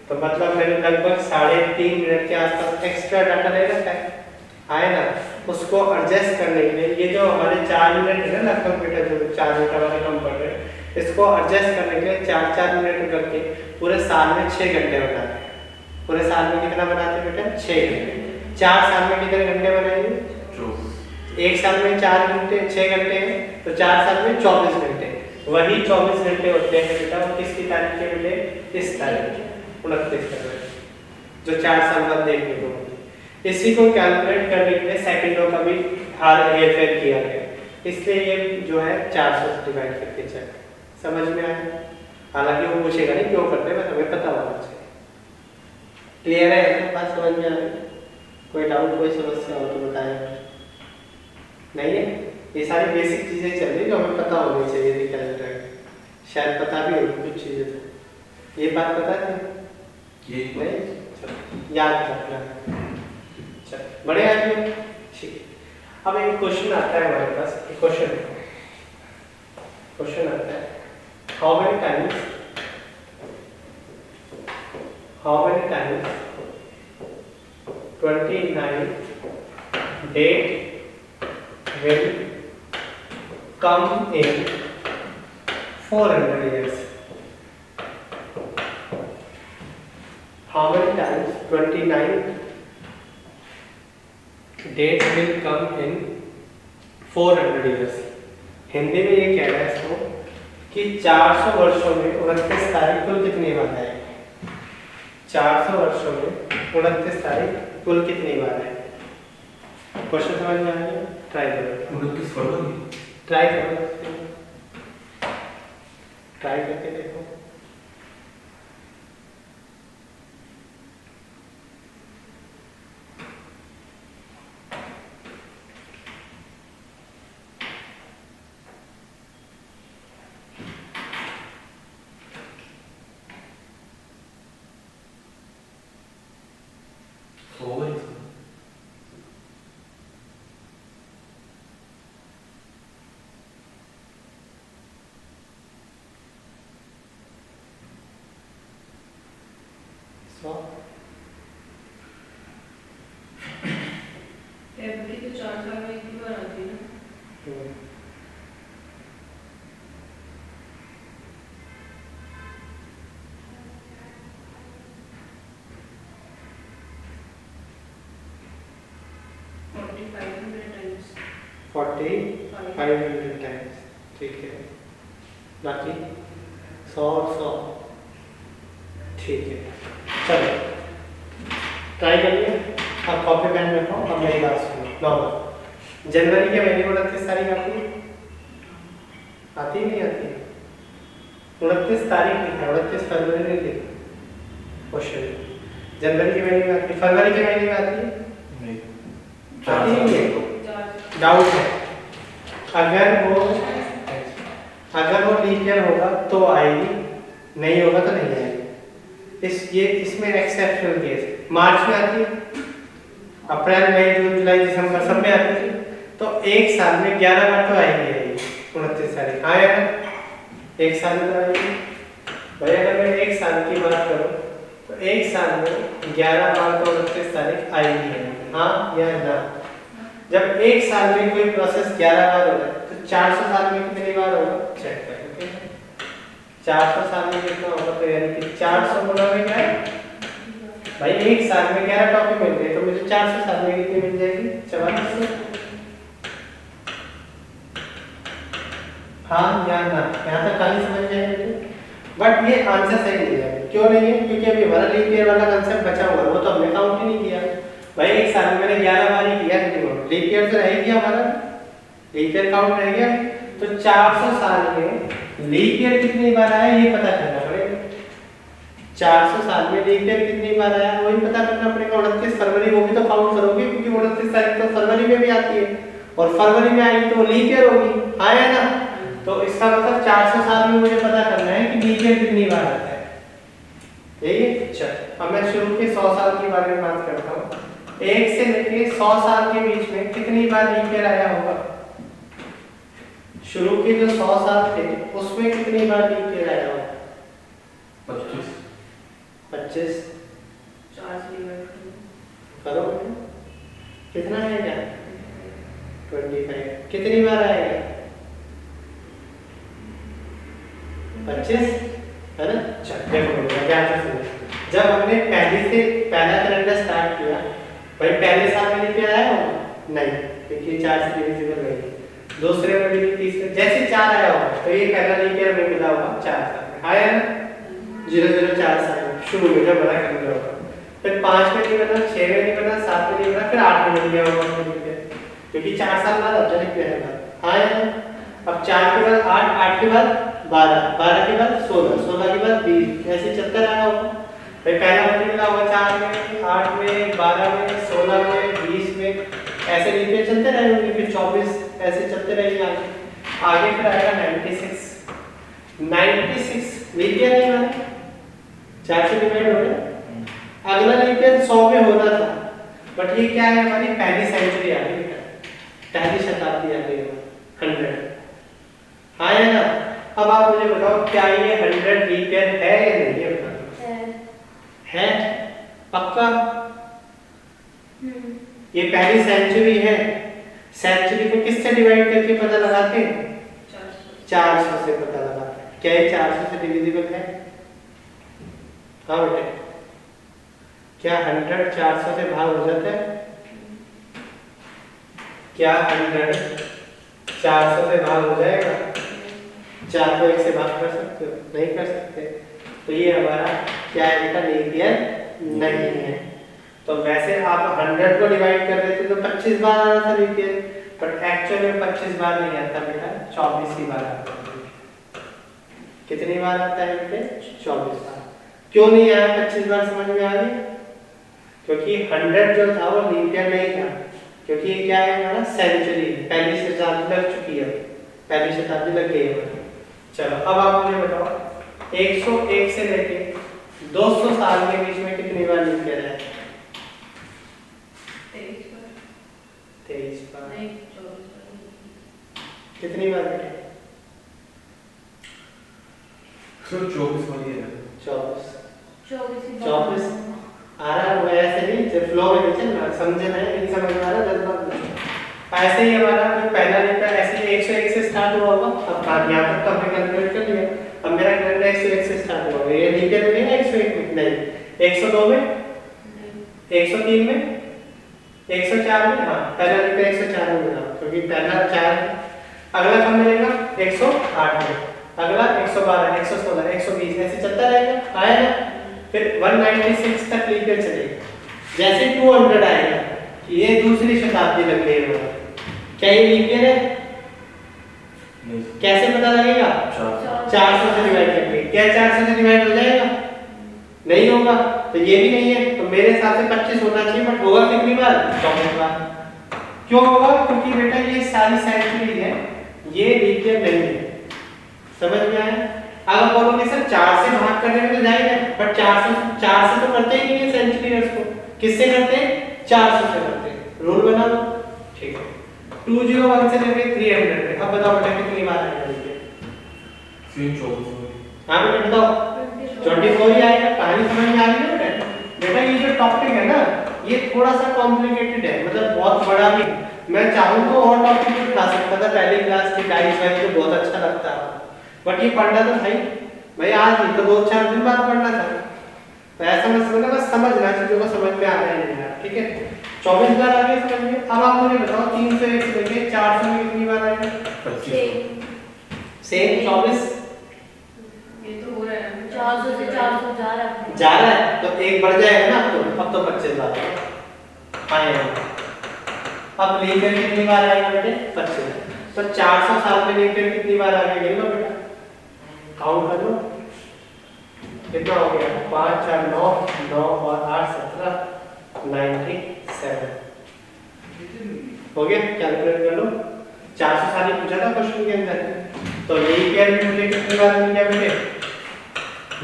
तो मतलब मैंने लगभग 3.5 मिनट के आसपास एक्स्ट्रा डाटा ले रखा है, आए ना। उसको एडजस्ट करने के लिए ये जो हमारे 4 मिनट है ना कंप्यूटर, जो 4 मिनट वाले कम पड़ रहे हैं, इसको एडजस्ट करने के लिए 4-4 मिनट करके पूरे साल में 6 घंटे बनाते हैं। पूरे साल में कितना बनाते हैं बेटा? 6 घंटे। 4 साल में कितने घंटे बनाएंगे? 24। एक साल में 4 घंटे 6 घंटे हैं, तो 4 साल में 24 घंटे। वही 24 घंटे होते हैं बेटा, वो किसकी तारीख के मिले? इस तारीख 29 फरवरी, जो 4 साल बाद देखने को मिली। इसी को कैलकुलेट करने के लिए सेकंडों का भी हेरफेर किया गया, इसलिए ये जो है 400 से डिवाइड करके चेक। समझ में आया? हालांकि वो पूछेगा नहीं क्यों करते हैं, हमें पता होना चाहिए। क्लियर है? बात समझ में आ रही? कोई डाउट, कोई समस्या हो तो बताएं। नहीं है? ये सारी बेसिक चीजें चल रही जो हमें पता होनी चाहिए थी कैलकुलेटर, शायद पता भी होगी कुछ चीजें। तो ये बात पता थी? ये नहीं? चलो याद रखना। चलो बड़े आदमी, ठीक है। अब एक क्वेश्चन आता है हमारे पास, एक क्वेश्चन आता है, how many times $29 date will come in 400 years? How many times 29 dates will come in 400 years? Hindi में ये कह रहा है इसको कि 400 वर्षों में 29 तारीख कुल कितनी बार आएगी? 400 वर्षों में 29 तारीख कुल कितनी बार आएगी? क्वेश्चन समझ में आ गया? ट्राई करो। 29 फरवरी। ट्राई करो, ट्राई करके देखो। एवरी तो 4 साल में एक ही बार आती है ना। $4,500 टाइम्स, ठीक है। बाकी 100 और 100, ठीक है। चलो ट्राई करिए। अब कॉपी पेन रखो, अब मेरी बात सुनो। नॉर्मल जनवरी के महीने 29 तारीख आती है? आती नहीं आती? 29 तारीख लिखा है, 29 फरवरी नहीं लिखा। क्वेश्चन जनवरी के महीने में आती है, फरवरी के महीने में आती है? नहीं, आती नहीं है? डाउट है। अगर वो लीप ईयर होगा तो आएगी, नहीं होगा तो नहीं आएगी। इसमें एक्सेप्शनल केस मार्च में आती है, अप्रैल मई जून जुलाई दिसंबर सब में आती है। तो एक साल में 11 बार तो आएगी 29 तारीख। हाँ या ना? एक साल में तो आएगी भाई। अगर मैं एक साल की बात करूँ तो एक साल में 11 बार तो 29 तारीख आएगी। हाँ या ना? जब एक साल में कोई प्रोसेस 11 बार हो जाए तो 400 साल में कितनी बार होगा? चेक करें। 400 साल में कितना होगा? तो यानी कि 400 गुना में क्या है भाई, एक साल में 11 टॉपिक मिल गए तो मुझे 400 साल में कितनी मिल जाएगी? 4400। हाँ या ना? यहाँ तक खाली समझ जाएंगे। बट ये आंसर सही नहीं है। क्यों नहीं है? क्योंकि अभी हमारा लीप ईयर वाला कंसेप्ट बचा हुआ है, वो तो हमने काउंट ही नहीं किया भाई। एक साल में मैंने 11 बार ही किया, लीप ईयर तो रह गया हमारा, लीप ईयर काउंट रह गया। तो 400 साल में लीप ईयर कितनी बार आया ये पता करना पड़ेगा। 400 साल में लीप ईयर कितनी बार आया वही पता करना पड़ेगा। 29 फरवरी वो भी तो काउंट करोगे, क्योंकि 29 तारीख तो फरवरी में भी आती है और फरवरी में आई तो लीप ईयर होगी। हाँ या ना? तो इसका मतलब 400 साल में मुझे पता करना है कि लीप ईयर कितनी बार आता है। यही है। चल अब मैं शुरू के 100 साल के बारे में बात करता हूँ। 1 से लेके 100 साल के बीच में कितनी बार लीप ईयर आया होगा? शुरू के जो 100 साल थे उसमें कितनी बार लीप ईयर आया होगा? 25। 25 4 से डिवाइड करो कितना आएगा? 25 कितनी बार आएगा? 25 है ना? चल देखो ध्यान से सुनो। जब हमने पहला कैलेंडर स्टार्ट किया भाई, पहले साल में लीप ईयर आया होगा? नहीं, क्योंकि 4 से डिविजिबल नहीं। दूसरे में भी तीसरे जैसे 4 आया होगा तो ये पहला लीप ईयर में मिला होगा 4 साल में। हाँ या ना? 004 साल में शुरू में जब बड़ा कैलेंडर होगा, फिर 5 में नहीं बना, 6 में नहीं बना, 7 में नहीं बना, फिर 8 में मिल गया होगा क्योंकि 4 साल बाद अब लीप ईयर है। हाँ या ना? अब 4 के बाद 8, 8 के बाद 12, 12 के बाद 16, 16 के बाद 20, ऐसे चलता रहा होगा भाई। पहला महीना मिला होगा 4 में, 8 में, 12 में, 16 में, 20 में, ऐसे लीप ईयर चलते रहेंगे। फिर 24 ऐसे चलते रहेंगे आगे फिर आएगा 96 लीप ईयर है हमारा, 4 से डिवाइड हो गया। अगला लीप ईयर 100 में होना था, बट ये क्या है हमारी पहली सेंचुरी आ गई, पहली शताब्दी आ गई 100। हाँ या ना? अब आप मुझे बताओ क्या ये 100 लीप ईयर है या नहीं है? है पक्का? ये पहली सेंचुरी है। सेंचुरी को किससे डिवाइड करके पता लगाते हैं? 400 से पता लगाते हैं। क्या ये 400 से डिविजिबल है? हाँ बेटे, क्या 100 400 से भाग हो जाता है? क्या 100 400 से भाग हो जाएगा? 4 को 1 से भाग कर सकते हो? नहीं कर सकते। तो ये हमारा क्या है बेटा? लीप ईयर नहीं है। तो वैसे आप 100 को डिवाइड कर देते तो 25 बार आ रहा था लीप ईयर, बट एक्चुअल में 25 बार नहीं आता बेटा, 24 ही बार आता है। कितनी बार आता है बेटे? 24 बार। क्यों नहीं आया 25 बार? समझ में आ गई? क्योंकि 100 जो था वो लीप ईयर नहीं था, क्योंकि ये क्या है हमारा सेंचुरी, पहली शताब्दी लग चुकी है, पहली शताब्दी लग गई है। चलो अब आप मुझे बताओ 101 से लेके 200 साल के बीच में कितनी बार लीप ईयर है? 23 बार। नहीं 24 बार। कितनी बार बेटे? 24 वाली है। 24 आ रहा है वो ऐसे नहीं, जब फ्लो में चल रहा समझे नहीं समझ में आ रहा जज्बात नहीं। ऐसे ही हमारा जो पहला लीप ईयर ऐसे 101 से स्टार्ट हुआ होगा। अब यहाँ तक तो हमने कैलकुलेट कर लिया। अब मेरा कैलेंडर 101 से स्टार्ट हुआ, ये लीप ईयर में है 101 में नहीं, 102 में, 103 में, 104 में। हाँ पहला लीप ईयर 104 में मिला, क्योंकि पहला 4 अगला कब मिलेगा? 108 में, अगला 112, 116, 120 ऐसे चलता रहेगा। आया ना? फिर 196 तक लीप ईयर चलेगा। जैसे 200 आएगा ये दूसरी शताब्दी लग गई है। क्या ये लीप ईयर है? कैसे पता लगेगा? 400 से डिवाइड करके। क्या 400 से डिवाइड हो जाएगा? नहीं होगा। तो ये भी नहीं है, तो मेरे हिसाब से 25 होना चाहिए, बट होगा कितनी बार? 24 बार। क्यों होगा? क्योंकि बेटा ये सारी सेंचुरी है, ये लीप ईयर नहीं है। समझ में आया? अब आप बोलोगे सर 4 से भाग करने में तो जाएगा, बट 4 से तो करते ही नहीं है सेंचुरी ईयर्स को, किससे करते हैं 400 से करते हैं, रूल बना लो। ठीक है 201 से लेके 300 पे, अब बताओ बेटा कितनी बार आएगा ये? सेम 24। हाँ बेटा बताओ 24 ही आएगा। कहानी समझ में आ रही है बेटा? बेटा ये जो टॉपिक है ना ये थोड़ा सा कॉम्प्लिकेटेड है, मतलब बहुत बड़ा भी। मैं चाहूँ तो और टॉपिक भी उठा सकता था, पहली क्लास की डाइस वाइज तो बहुत अच्छा लगता है, बट ये पढ़ना तो भाई आज नहीं तो 2-4 दिन बाद पढ़ना था। तो ऐसा मत समझना, बस समझना चीजों को समझ में आ रहा है नहीं यार, ठीक है। 24 बार आ गया समझ में। अब आप मुझे बताओ 301 से लेके 400 में कितनी बार आएगा? 25। सेम 24 ये तो हो रहा है 400 से 400 जा रहा है, तो एक बढ़ जाएगा ना, अब तो 25 बार आएगा। अब लीप ईयर कितनी बार आएगा बेटे? 25। तो 400 साल में लीप ईयर कितनी बार आ गया गिन लो बेटा, काउंट कर लो कितना हो गया। 5 4 9 9 और 8 17 97 हो गया। कैलकुलेट कर लो। 400 साल ही पूछा था क्वेश्चन के अंदर, तो लीप ईयर में मुझे कितनी बार मिल गया बेटे?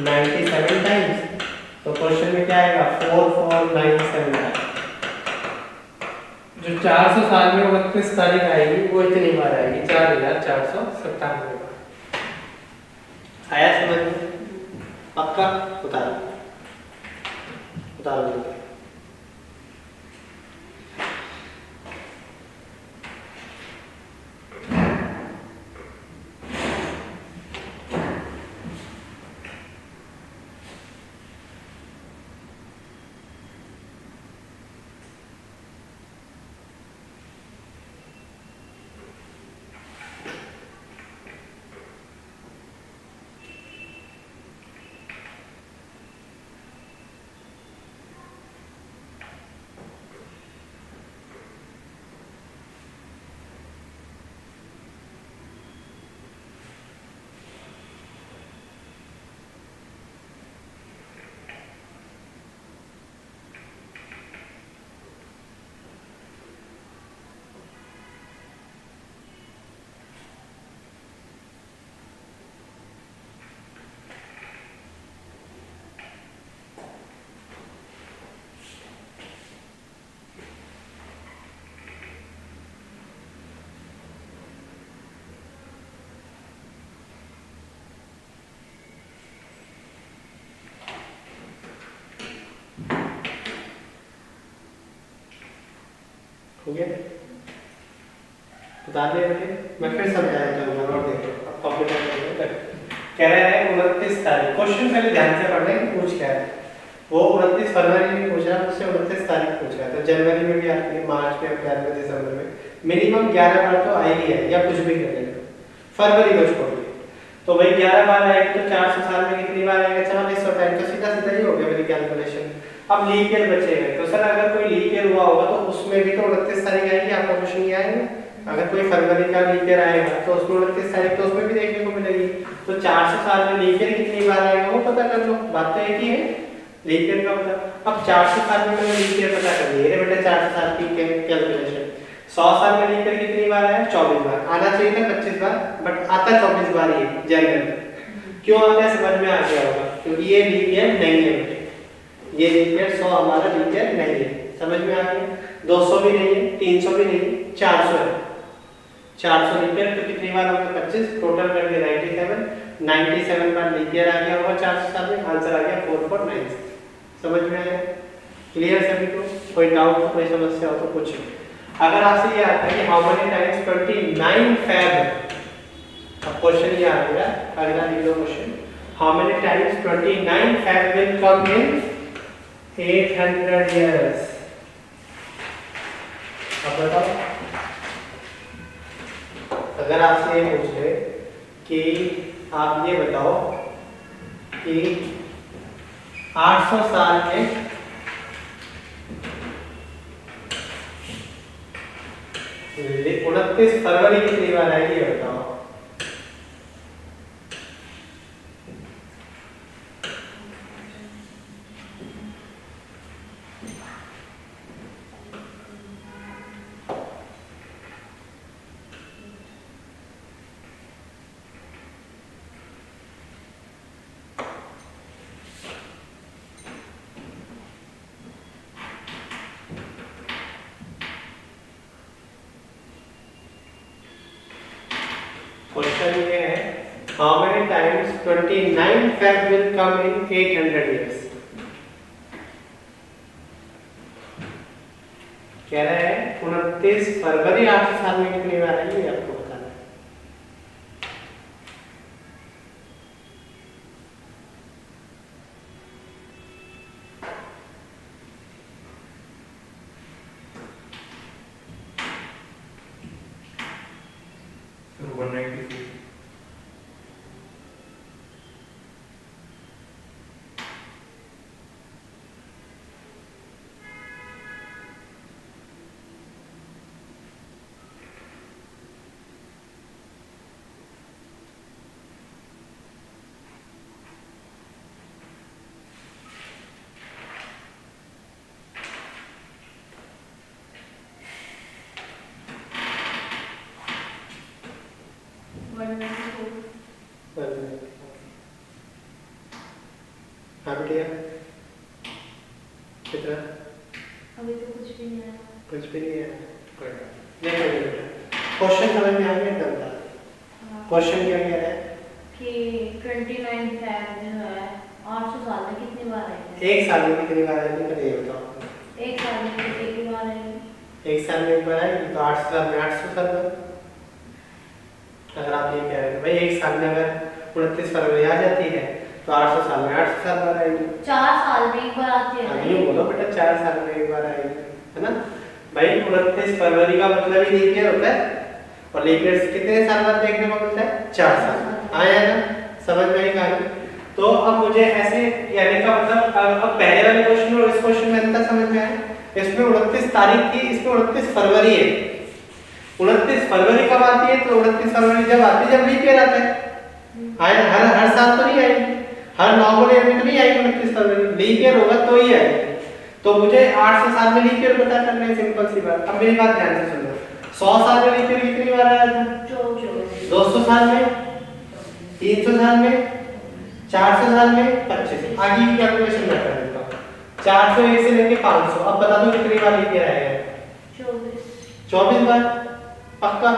97 टाइम्स। तो क्वेश्चन में क्या आएगा? 4497। जो 400 साल में 29 तारीख आएगी वो इतनी बार आएगी, 4497 बार। आया समझ में? पक्का? उतारो उतारो। हो गया? बता दिया बेटे। मैं फिर समझा देता हूँ और देखो अब कंप्यूटर कह रहा है 29 तारीख। क्वेश्चन पहले ध्यान से पढ़ना है पूछ क्या है। वो 29 फरवरी में पूछ रहा है, उससे 29 तारीख पूछ रहा है। तो जनवरी में भी आती है, मार्च में, अप्रैल में, दिसंबर में मिनिमम 11 बार तो आएगी है, या कुछ भी कर लेगा। फरवरी को छोड़ दे तो भाई 11 बार आएगी, तो 400 साल में कितनी बार आएगा? 4400 टाइम। तो सीधा सीधा ही हो गया मेरी कैलकुलेशन। अब लीप ईयर बचेगा, तो सर अगर कोई लीप ईयर हुआ होगा तो उसमें भी तो 29 तारीख आएगी, आपका क्वेश्चन ये आएगा। अगर कोई फरवरी का लीप ईयर आएगा तो उसमें 29 तारीख तो उसमें भी देखने को मिलेगी। तो 400 साल में लीप ईयर कितनी बार आएगा वो पता कर लो, बात तो एक ही है, लीप ईयर का पता। अब 400 साल में मैंने लीप ईयर पता कर लिया, बेटा 400 साल की कैलकुलेशन। 100 साल में लीप ईयर कितनी बार आया? 24 बार। आना चाहिए था 25 बार, बट आता 24 बार ही जनरल। क्यों आता है समझ में आ गया होगा, क्योंकि ये लीप ईयर नहीं है बेटे, ये लीप ईयर 100 हमारा लीप ईयर नहीं है। समझ में आ गया? 200 भी नहीं है, 300 भी नहीं है, 400 है। 400 लीप ईयर तो कितनी बार होगा? 25। टोटल कर दिया 97 बार लीप ईयर आ गया होगा 400 साल में। आंसर आ गया 4496। समझ में आया? क्लियर सभी को? कोई डाउट, कोई समस्या हो तो पूछिए। अगर आपसे ये आता है कि हाउ मेनी टाइम्स 29 फेब, अब क्वेश्चन ये आ गया, अगला लिख लो question. How many times 29 Feb will come in 800 years? अब बताओ, अगर आपसे ये पूछ ले कि आप ये बताओ कि 800 साल में 29 फरवरी कितनी बार आएगी ये बताओ। क्वेश्चन ये है, how many times 29 Feb will come in 800 years? कह रहा है 29 फरवरी 800 साल में कितनी बार आएगी, ये आपको बताना है। फिर 196 हाँ बेटिया, कितना? अभी तो कुछ भी नहीं आया। कुछ भी नहीं है। देखो बेटा, क्वेश्चन समझ में आ गया तब तक। क्वेश्चन क्या कह रहा है कि 29 फैब जो है 800 साल में कितनी बार आएगी? एक साल में कितनी बार आएगी, पहले ये बताओ। एक साल में एक ही बार आएगी। एक साल में एक बार आएगी तो 800 साल में 800 साल में। अगर आप ये कह रहे हैं भाई एक साल में अगर 29 फरवरी आ जाती है तो 800 साल में 800 साल बार आएगी। 4 साल में एक बार आती है ना अभी बोलो बेटा 4 साल में एक बार आएगी, है ना भाई। 29 फरवरी का मतलब ही लीप ईयर होता है, और लीप ईयर कितने साल बाद देखने को मिलता है? 4 साल। आया ना समझ में आई कहानी? तो अब मुझे ऐसे यानी का मतलब अब पहले वाले क्वेश्चन और इस क्वेश्चन में अंतर समझ में आया। इसमें 29 तारीख थी, इसमें 29 फरवरी है। 29 फरवरी कब आती है? तो 29 फरवरी जब आती है जब लीप ईयर आता है। आया हर साल तो नहीं आएगी, हर नॉर्मल ईयर में तो नहीं आएगी 29 फरवरी। लीप ईयर होगा तो ही आएगी। तो मुझे 800 साल में लीप ईयर पता करना है, सिंपल सी बात। अब मेरी बात ध्यान से सुनो, 100 साल में लीप ईयर कितनी बार आया था? 200 साल में, 300 साल में, 400 साल में, 25। आगे की कैलकुलेशन मैं कर देता हूँ। 401 से लेके 500। अब बता दो कितनी बार लीप ईयर आएगा? 24 बार। पक्का?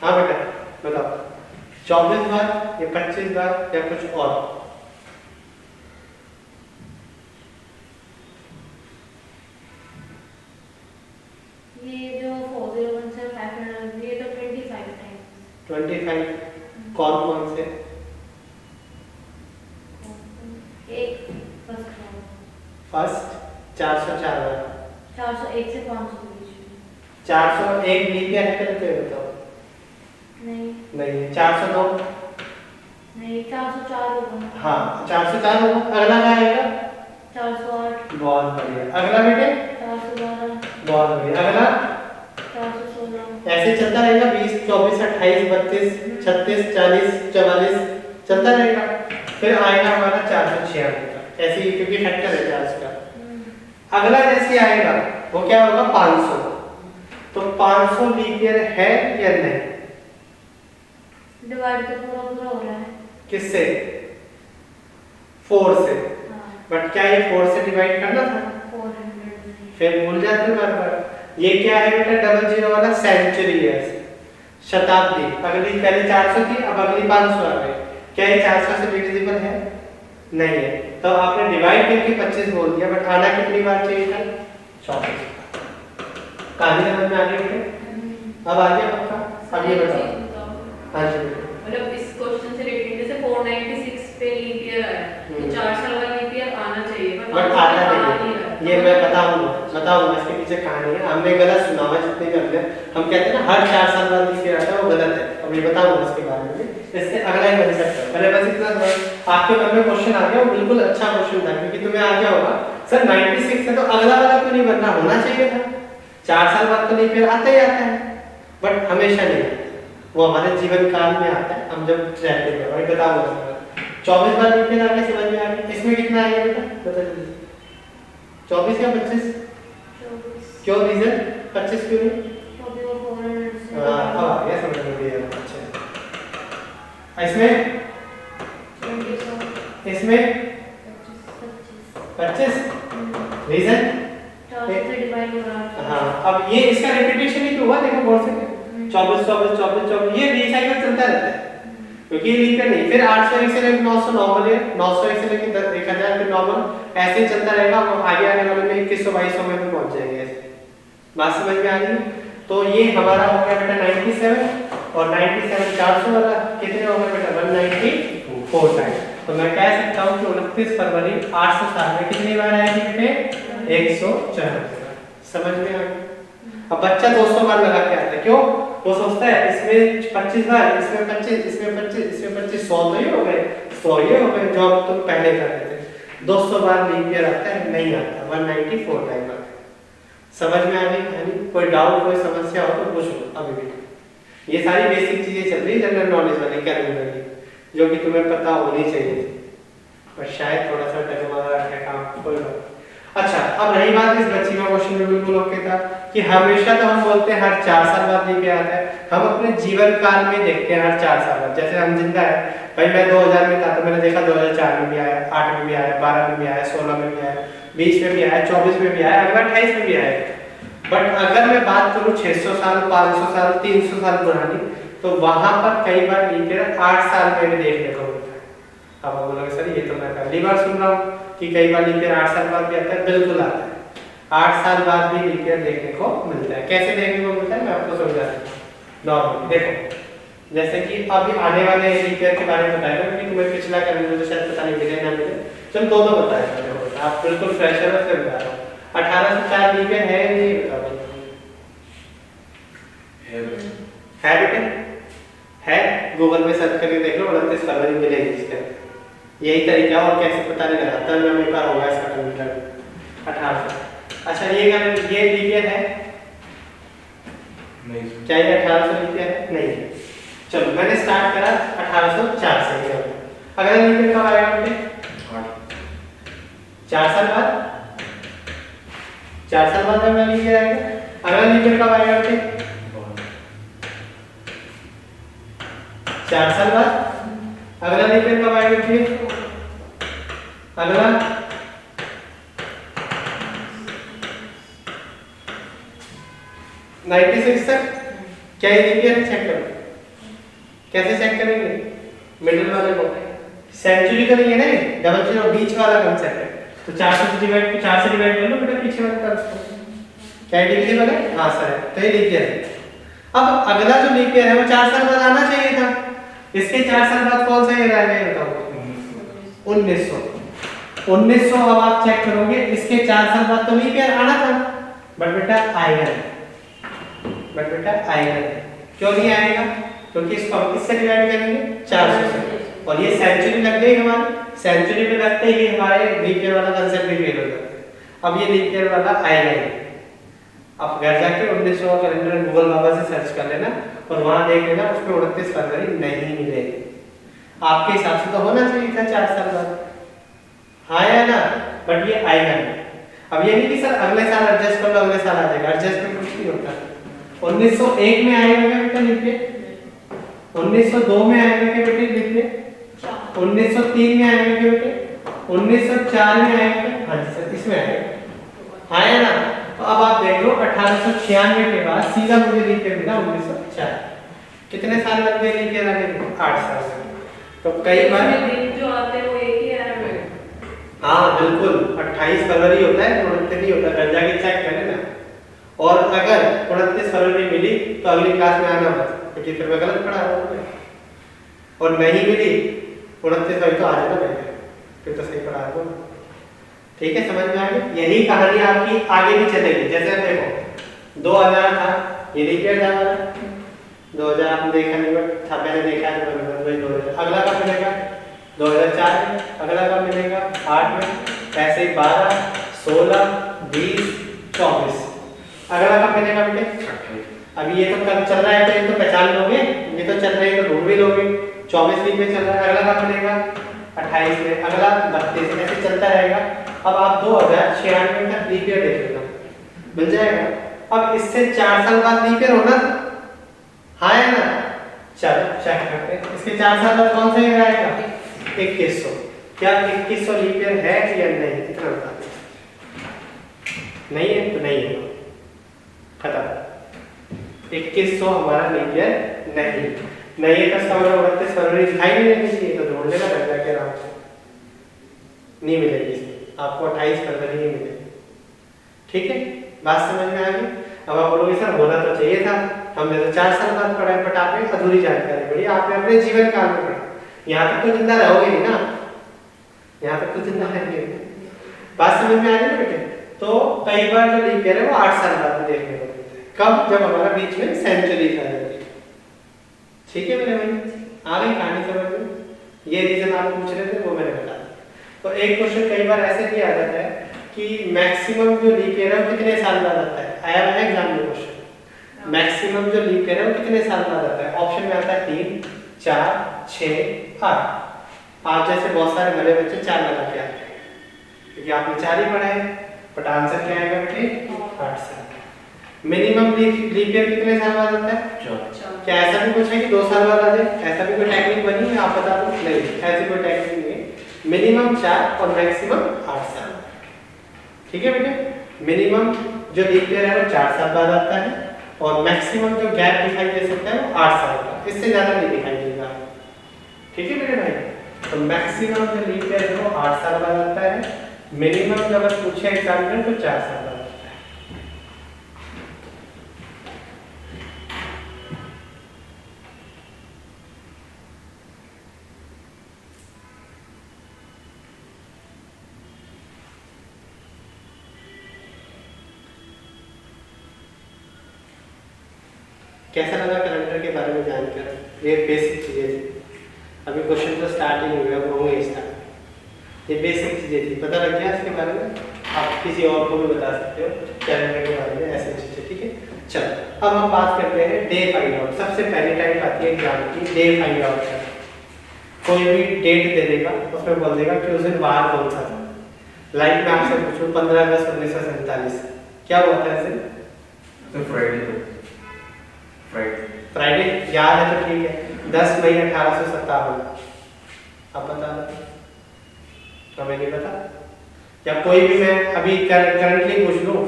हाँ बेटा बताओ, 24 बार या 25 बार या कुछ और? ये जो 401 से 500 ये तो 25 टाइम्स। 25 कौन कौन से? एक फर्स्ट फर्स्ट 404 बार। 401 से 500 के बीच में। 401 लीप ईयर है करते बताओ। नहीं नहीं 402। नहीं 404 होगा। हाँ 404 होगा। अगला क्या आएगा? 408 बहुत बढ़िया। अगला बेटे? 412 बहुत बढ़िया। अगला 416 ऐसे चलता रहेगा, 20 24 28 32 36 40 44 चलता रहेगा। फिर आएगा हमारा 496 का, ऐसे ही क्योंकि फैक्टर है 4 का। अगला जैसे आएगा वो क्या होगा? 500। तो 500 लीप ईयर है या नहीं? डिवाइड तो पूरा पूरा हो रहा है। किससे? 4 से। हाँ बट क्या ये 4 से डिवाइड करना था? 400 फिर भूल जाते हो बार बार। ये क्या है बेटा? 00 वाला सेंचुरी है, शताब्दी। अगली पहले 400 थी, अब अगली 500 आ गई। क्या ये 400 से डिविजिबल है? नहीं है। तो आपने डिवाइड करके 25 बोल दिया, बट आना कितनी बार चाहिए था? 24। कहानी समझ में आ गई बेटे? अब आ गया पक्का? अब ये बताओ। हाँ जी बेटे। मतलब इस क्वेश्चन से रिलेटेड जैसे 496 पे लीप ईयर आया तो 4 साल वाला लीप ईयर आना चाहिए बट आता नहीं। ये मैं बताऊंगा इसके पीछे कहानी है। हमने गलत सुना हुआ जितने भी हम कहते हैं ना हर 4 साल बाद लीप ईयर आता है, वो गलत है। अब ये बताऊंगा इसके बारे में भी, इससे अगला ही बन सकता है। पहले बस इतना आपके मन में क्वेश्चन आ गया, वो बिल्कुल अच्छा क्वेश्चन था, क्योंकि तुम्हें आ गया होगा सर 96 है तो अगला वाला क्यों नहीं बनना, होना चाहिए था। 4 साल बाद तो लीप ईयर आता ही आता है, बट हमेशा नहीं आता। वो हमारे जीवन काल में आता है, हम जब रहते हैं। वही बताऊंगा 24 बार लीप ईयर आ गया, समझ में आ गया। इसमें कितना आएगा बेटा बता दीजिए? 24 या 25? क्यों रीजन 25 क्यों नहीं? क्योंकि वो 4 हाँ अब आ गया समझ में भी है। अच्छा इसमें 24 इसमें 25 रीजन 24 से डिवाइड हो रहा हाँ अब ये इसका रिपीटेशन ही तो हुआ देखो बहुत से 24 24 24 24 ये रिसाइकिल चलता रहता है क्योंकि ये लीप नहीं फिर 801 से लेकर 900 नॉर्मल है 901 से लेकर 1000 फिर नॉर्मल ऐसे ही चलता रहेगा और आगे आने वाले में 2100 2200 में भी पहुंच जाएंगे ऐसे बात समझ में आ रही है। तो ये हमारा हो गया बेटा 97 और 97 400 वाला कितने हो गए बेटा 194 टाइम। तो मैं कह सकता हूँ कि 29 फरवरी 800 साल में कितनी बार आएगी बेटे 174। समझ में आ गया। अब बच्चा 200 बार लगा के आता है क्यों वो सोचता है इसमें 25 बार इसमें 25 इसमें 25 इसमें 25 100 तो ये हो गए 100 ये हो गए जो तुम पहले कर रहे थे 200 बार लीप ईयर आता है नहीं आता 194 टाइम आता है। समझ में आ गई कहानी कोई डाउट कोई समस्या हो तो पूछो अभी भी। ये सारी बेसिक चीजें चल रही है जनरल नॉलेज वाली कैलकुलेटर जो कि तुम्हें पता होनी चाहिए पर शायद थोड़ा सा डगमगा रखा काम कोई बात। अच्छा अब रही बात इस बच्ची का क्वेश्चन में बिल्कुल ओके था कि हमेशा तो हम बोलते हैं हर 4 साल बाद लीप ईयर आता है हम अपने जीवन काल में देखते हैं हर 4 साल बाद। जैसे हम जिंदा है भाई मैं 2000 में था तो मैंने देखा 2004 में भी आया 8 में भी आया 12 में भी आया 16 में भी आया 20 में भी आया 24 में भी आया अगला 28 में भी आया। बट अगर मैं बात करूं 600 साल 500 साल 300 साल पुरानी तो वहां पर कई बार लीप ईयर 8 साल में भी देखने को मिलता है। अब आप बोलोगे सर ये तो मैं पहली बार सुन रहा हूँ कि कई बार लीप ईयर 8 साल बाद भी आता है। बिल्कुल आता है 8 साल बाद भी लीप ईयर देखने को मिलता है। कैसे देखने को मिलता है मैं आपको समझा देता हूँ। नॉर्मल देखो जैसे कि अभी आने वाले लीप ईयर के बारे में बताएगा कि तुम्हें पिछला कैलेंडर शायद पता नहीं मिले ना मिले चल दोनों बताएगा आप बिल्कुल फ्रेशर हो फिर बता रहा हूँ 1804 लीप ईयर है नहीं बताओ है बेटे है गूगल में सर्च करके देख लो 29 फरवरी मिलेगी इसके यही तरीका और कैसे पता नहीं लगा तब में पेपर होगा इसका कंप्यूटर 1800। अच्छा ये लीप ईयर है नहीं क्या ये 1800 लीप ईयर है नहीं है। चलो मैंने स्टार्ट करा 1804 से ही अगला लीप ईयर कब आएगा बेटे 4 साल बाद 4 साल बाद अगला लीप ईयर आएगा। अगला लीप ईयर कब आएगा बेटे 4 साल बाद अगला लीप ईयर कब आएगा बेटे अगला 96 तक क्या ये लीप ईयर चेक करो कैसे चेक करेंगे मिडिल वाले को सेंचुरी करेंगे ना डबल जीरो बीच वाला कांसेप्ट है तो 400 से डिवाइड कर लो बेटा पीछे वाले टर्म्स को क्या डिविजिबल है हां सर तो ये लीप ईयर है। अब अगला जो लीप ईयर है वो 4 साल बाद आना चाहिए था इसके 4 साल बाद कौन सा ईयर आएगा ये बताओ 1900 अब आप चेक करोगे इसके 4 साल बाद तो लीप ईयर आना था बट बेटा आएगा क्यों नहीं आएगा क्योंकि इसको हम किससे डिवाइड करेंगे 400 से और ये सेंचुरी लग गई हमारी सेंचुरी में लगते ही हमारे लीप ईयर वाला कांसेप्ट भी फेल हो जाता है। अब ये लीप ईयर वाला आएगा ही आप घर जाके 1900 का कैलेंडर गूगल बाबा से सर्च कर लेना और वहां देख लेना उसमें 29 फरवरी नहीं मिलेगी। आपके हिसाब से तो होना चाहिए था 4 साल बाद हाँ या ना बट ये आएगा नहीं। अब ये नहीं कि सर अगले साल एडजस्ट कर लो अगले साल आ जाएगा एडजस्टमेंट कुछ नहीं होता। 1901 में आएगा क्या बेटा लीप ईयर 1902 में आएगा क्या बेटे लीप ईयर 1903 में आएगा क्या बेटे 1904 में आएगा हाँ जी सर इसमें आएगा हाँ या ना। तो अब आप देख लो 1896 के बाद सीधा मुझे लीप ईयर मिला 1904 कितने साल लग गए लीप ईयर आने में 8 साल। तो कई बार दिन जो आते हैं वो एक ही है हाँ बिल्कुल 28 फरवरी होता है 29 नहीं होता घर जाके चेक करें ना। और अगर 29 फरवरी मिली तो अगली क्लास में आना मत क्योंकि फिर मैं गलत पढ़ा रहा हूँ और नहीं मिली 29 फरवरी तो आ जाना मैं फिर तो सही पढ़ा रहा हूँ। ठीक है समझ में आ गई। यही कहानी आपकी आगे भी चलेगी जैसे देखो 2000 था ये लीप ईयर था 2000 आपने देखा नहीं था मैंने देखा है 2000 अगला कब मिलेगा 2004 में अगला कब मिलेगा 8 में ऐसे 12 16 20 24 अगला कब मिलेगा बेटे। अभी ये तो कब चल रहा है तो ये तो पहचान लोगे ये तो चल रहे हैं तो ढूंढ भी लोगे 24 लीप में चल रहा है अगला कब मिलेगा 28 में अगला 32 में ऐसे चलता रहेगा। अब आप 2096 तक लीप ईयर देख लेना मिल जाएगा। अब इससे 4 साल बाद लीप ईयर होना हाँ है ना? चलो चेक करते हैं। इसके 4 साल बाद कौन सा ईयर आएगा? 2100। क्या 2100 लीप ईयर है या नहीं? इतना बता दो। नहीं है तो नहीं है, खत्म। 2100 हमारा लीप ईयर नहीं है तो इसका मतलब 29 फरवरी दिखाई नहीं देनी चाहिए, तो ढूंढ लेना लग जाके आराम से। नहीं मिलेगी आपको, 28 फरवरी ही मिलेगी। ठीक है, बात समझ में आ गई? अब आप बोलोगे सर होना तो चाहिए था, हमने तो 4 साल बाद पढ़ा है, बट आपने अधूरी जानकारी पढ़ी, आपने अपने जीवन काल में पढ़ा। यहाँ तक तो जिंदा रहोगे नहीं ना, यहाँ तक तो जिंदा रहेंगे। बात समझ में आ रही है बेटे? तो कई बार जो लीप ईयर है वो 8 साल बाद देखने को मिलता है। कब? जब हमारा बीच में सेंचुरी आ जाती है। ठीक है मेरे भाई, आ गई कहानी समझ में? ये रीजन आप पूछ रहे थे वो मैंने बता दिया। तो एक क्वेश्चन कई बार ऐसे भी आ जाता है कि मैक्सिमम जो लीप ईयर है वो कितने साल बाद आता है? आया है एग्जाम में क्वेश्चन, मैक्सिमम जो लीप ईयर है वो कितने साल बाद आता है? ऑप्शन में आता है 3, 4, 6, 8। आप जैसे बहुत सारे बड़े बच्चे 4 लगा के आते हैं क्योंकि आपने 4 ही पढ़ा है, बट आंसर क्या आएगा बेटे? 8 साल। मिनिमम लीप ईयर कितने साल बाद आता है? 4। क्या ऐसा भी कुछ है कि 2 साल बाद आ जाए? ऐसा भी कोई टेक्निक बनी है? आप बता दो। नहीं, ऐसी कोई टेक्निक नहीं है। मिनिमम 4 और मैक्सिमम 8 साल। ठीक है बेटे, मिनिमम जो लीप ईयर है वो 4 साल बाद आता है और मैक्सिमम जो गैप दिखाई दे सकता है वो 8 साल का, इससे ज्यादा नहीं दिखाई देगा। ठीक है मेरे भाई, तो मैक्सिमम जो लीप ईयर है वो 8 साल बाद आता है, मिनिमम जब पूछे एग्जाम में तो 4 साल बाद आता है। कैसा लगा कैलेंडर के बारे में जानकर? ये बेसिक चीजें थी, अभी क्वेश्चन तो स्टार्टिंग हुए, अब होंगे स्टार्ट। ये बेसिक चीजें थी, पता लग गया इसके बारे में? आप किसी और को भी बता सकते हो कैलेंडर के बारे में, ऐसी चीजें। ठीक है, चलो अब हम बात करते हैं डे फाइंड आउट। सबसे पहली टाइप आती है एग्जाम की, डे फाइंड आउट का। कोई भी डेट दे देगा, उसमें बोल देगा कि उस दिन वार कौन सा था। लाइक मैं आपसे पूछूं 15 अगस्त 1947, क्या होता है इस दिन? तो फ्राइडे फ्राइडे याद है तो ठीक है। 10 मई 1857। आप बता दो, हमें नहीं पता। या कोई भी मैं अभी करंटली पूछ लूं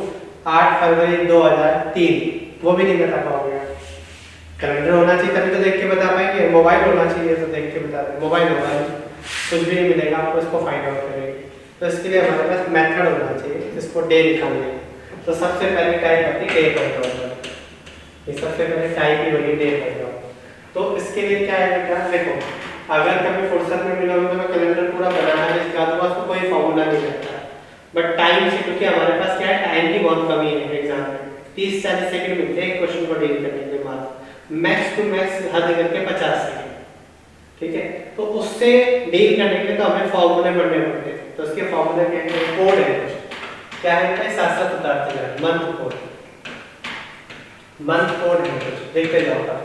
8 फरवरी 2003, वो भी नहीं बता पाओगे। कैलेंडर होना चाहिए तभी तो देख के बता पाएंगे, मोबाइल होना चाहिए तो देख के बता दें। मोबाइल होगा कुछ भी नहीं मिलेगा आपको, इसको फाइंड आउट करेंगे। तो इसके लिए हमारे पास मेथड होना चाहिए जिसको डे निकालने। तो सबसे पहले टाइप आती है डे फाइंड आउट। ये सबसे पहले टाइप ही बनी डे फाइंड आउट। तो इसके लिए क्या है बेटा, देखो अगर कभी फुर्सत में मिला तो मैं कैलेंडर पूरा बनाना है, इसका तो उसको कोई फॉर्मूला नहीं रहता, बट टाइम से, क्योंकि हमारे पास क्या है, टाइम की बहुत कमी है एग्जाम में। 30-40 सेकंड मिलते हैं एक क्वेश्चन को डील करने के बाद, मैक्स टू मैक्स हद करके 50 सेकंड। ठीक है, तो उससे डील करने के लिए तो हमें फॉर्मूले पढ़ने पड़ते हैं। तो उसके फॉर्मूले के अंदर कोड है कुछ, क्या है बेटा, साथ-साथ उतारते जाए, मंथ कोड है कुछ, देखते जाओ।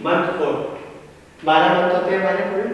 मंथ कोड 12 मंथ होते हैं हमारे पूरे।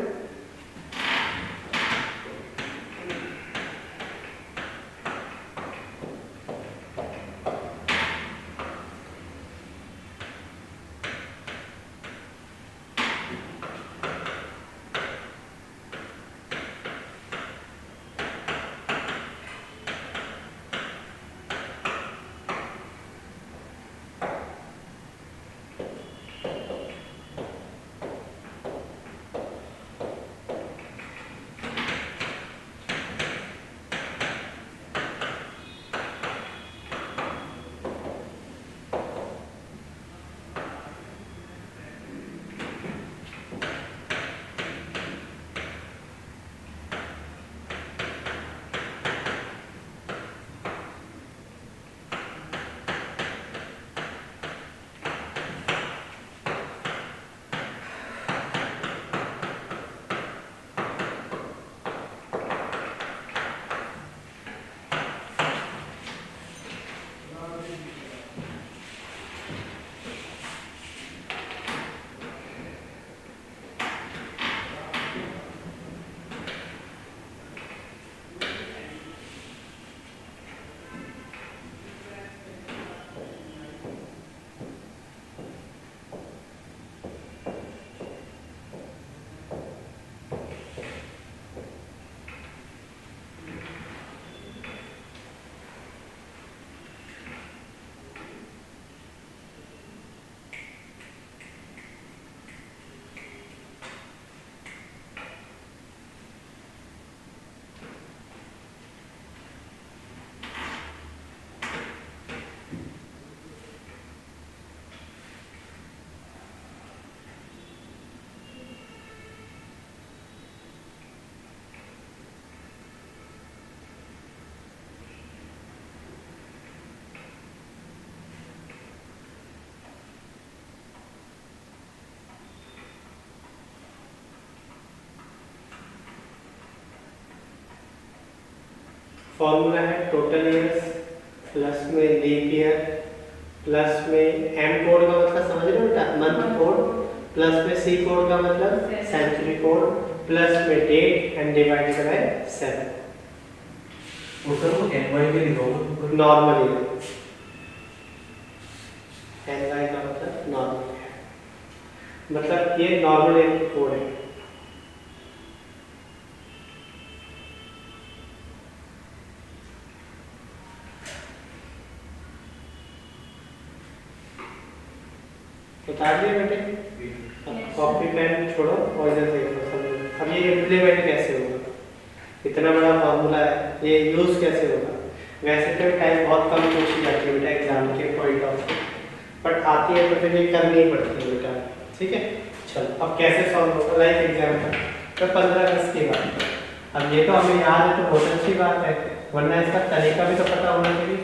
फॉर्मूला है टोटल ईयर्स प्लस में लीप ईयर प्लस में एम कोड का मतलब समझ रहे हो बेटा, मंथ कोड, प्लस में सी कोड का मतलब सेंचुरी कोड, प्लस में डेट एंड डिवाइडेड बाय 7। उसका तो एनवाई के लिखा होगा नॉर्मल ईयर, एनवाई का मतलब नॉर्मल है, मतलब ये नॉर्मल ईयर कोड है। बता दिए बेटे, कॉपी पेन छोड़ो और इधर देखो समझो। अब ये इम्प्लीमेंट कैसे होगा, इतना बड़ा फॉर्मूला है, ये यूज कैसे होगा। वैसे तो टाइप बहुत कम पूछी जाती है बेटा एग्जाम के पॉइंट ऑफ व्यू, बट आती है तो फिर ये करनी ही पड़ती है बेटा, ठीक है। चलो अब कैसे सॉल्व होगा, लाइक एग्जाम्पल तो 15 अगस्त की बात, अब ये तो हमें याद है तो बहुत अच्छी बात है, वरना इसका तरीका भी तो पता होना चाहिए।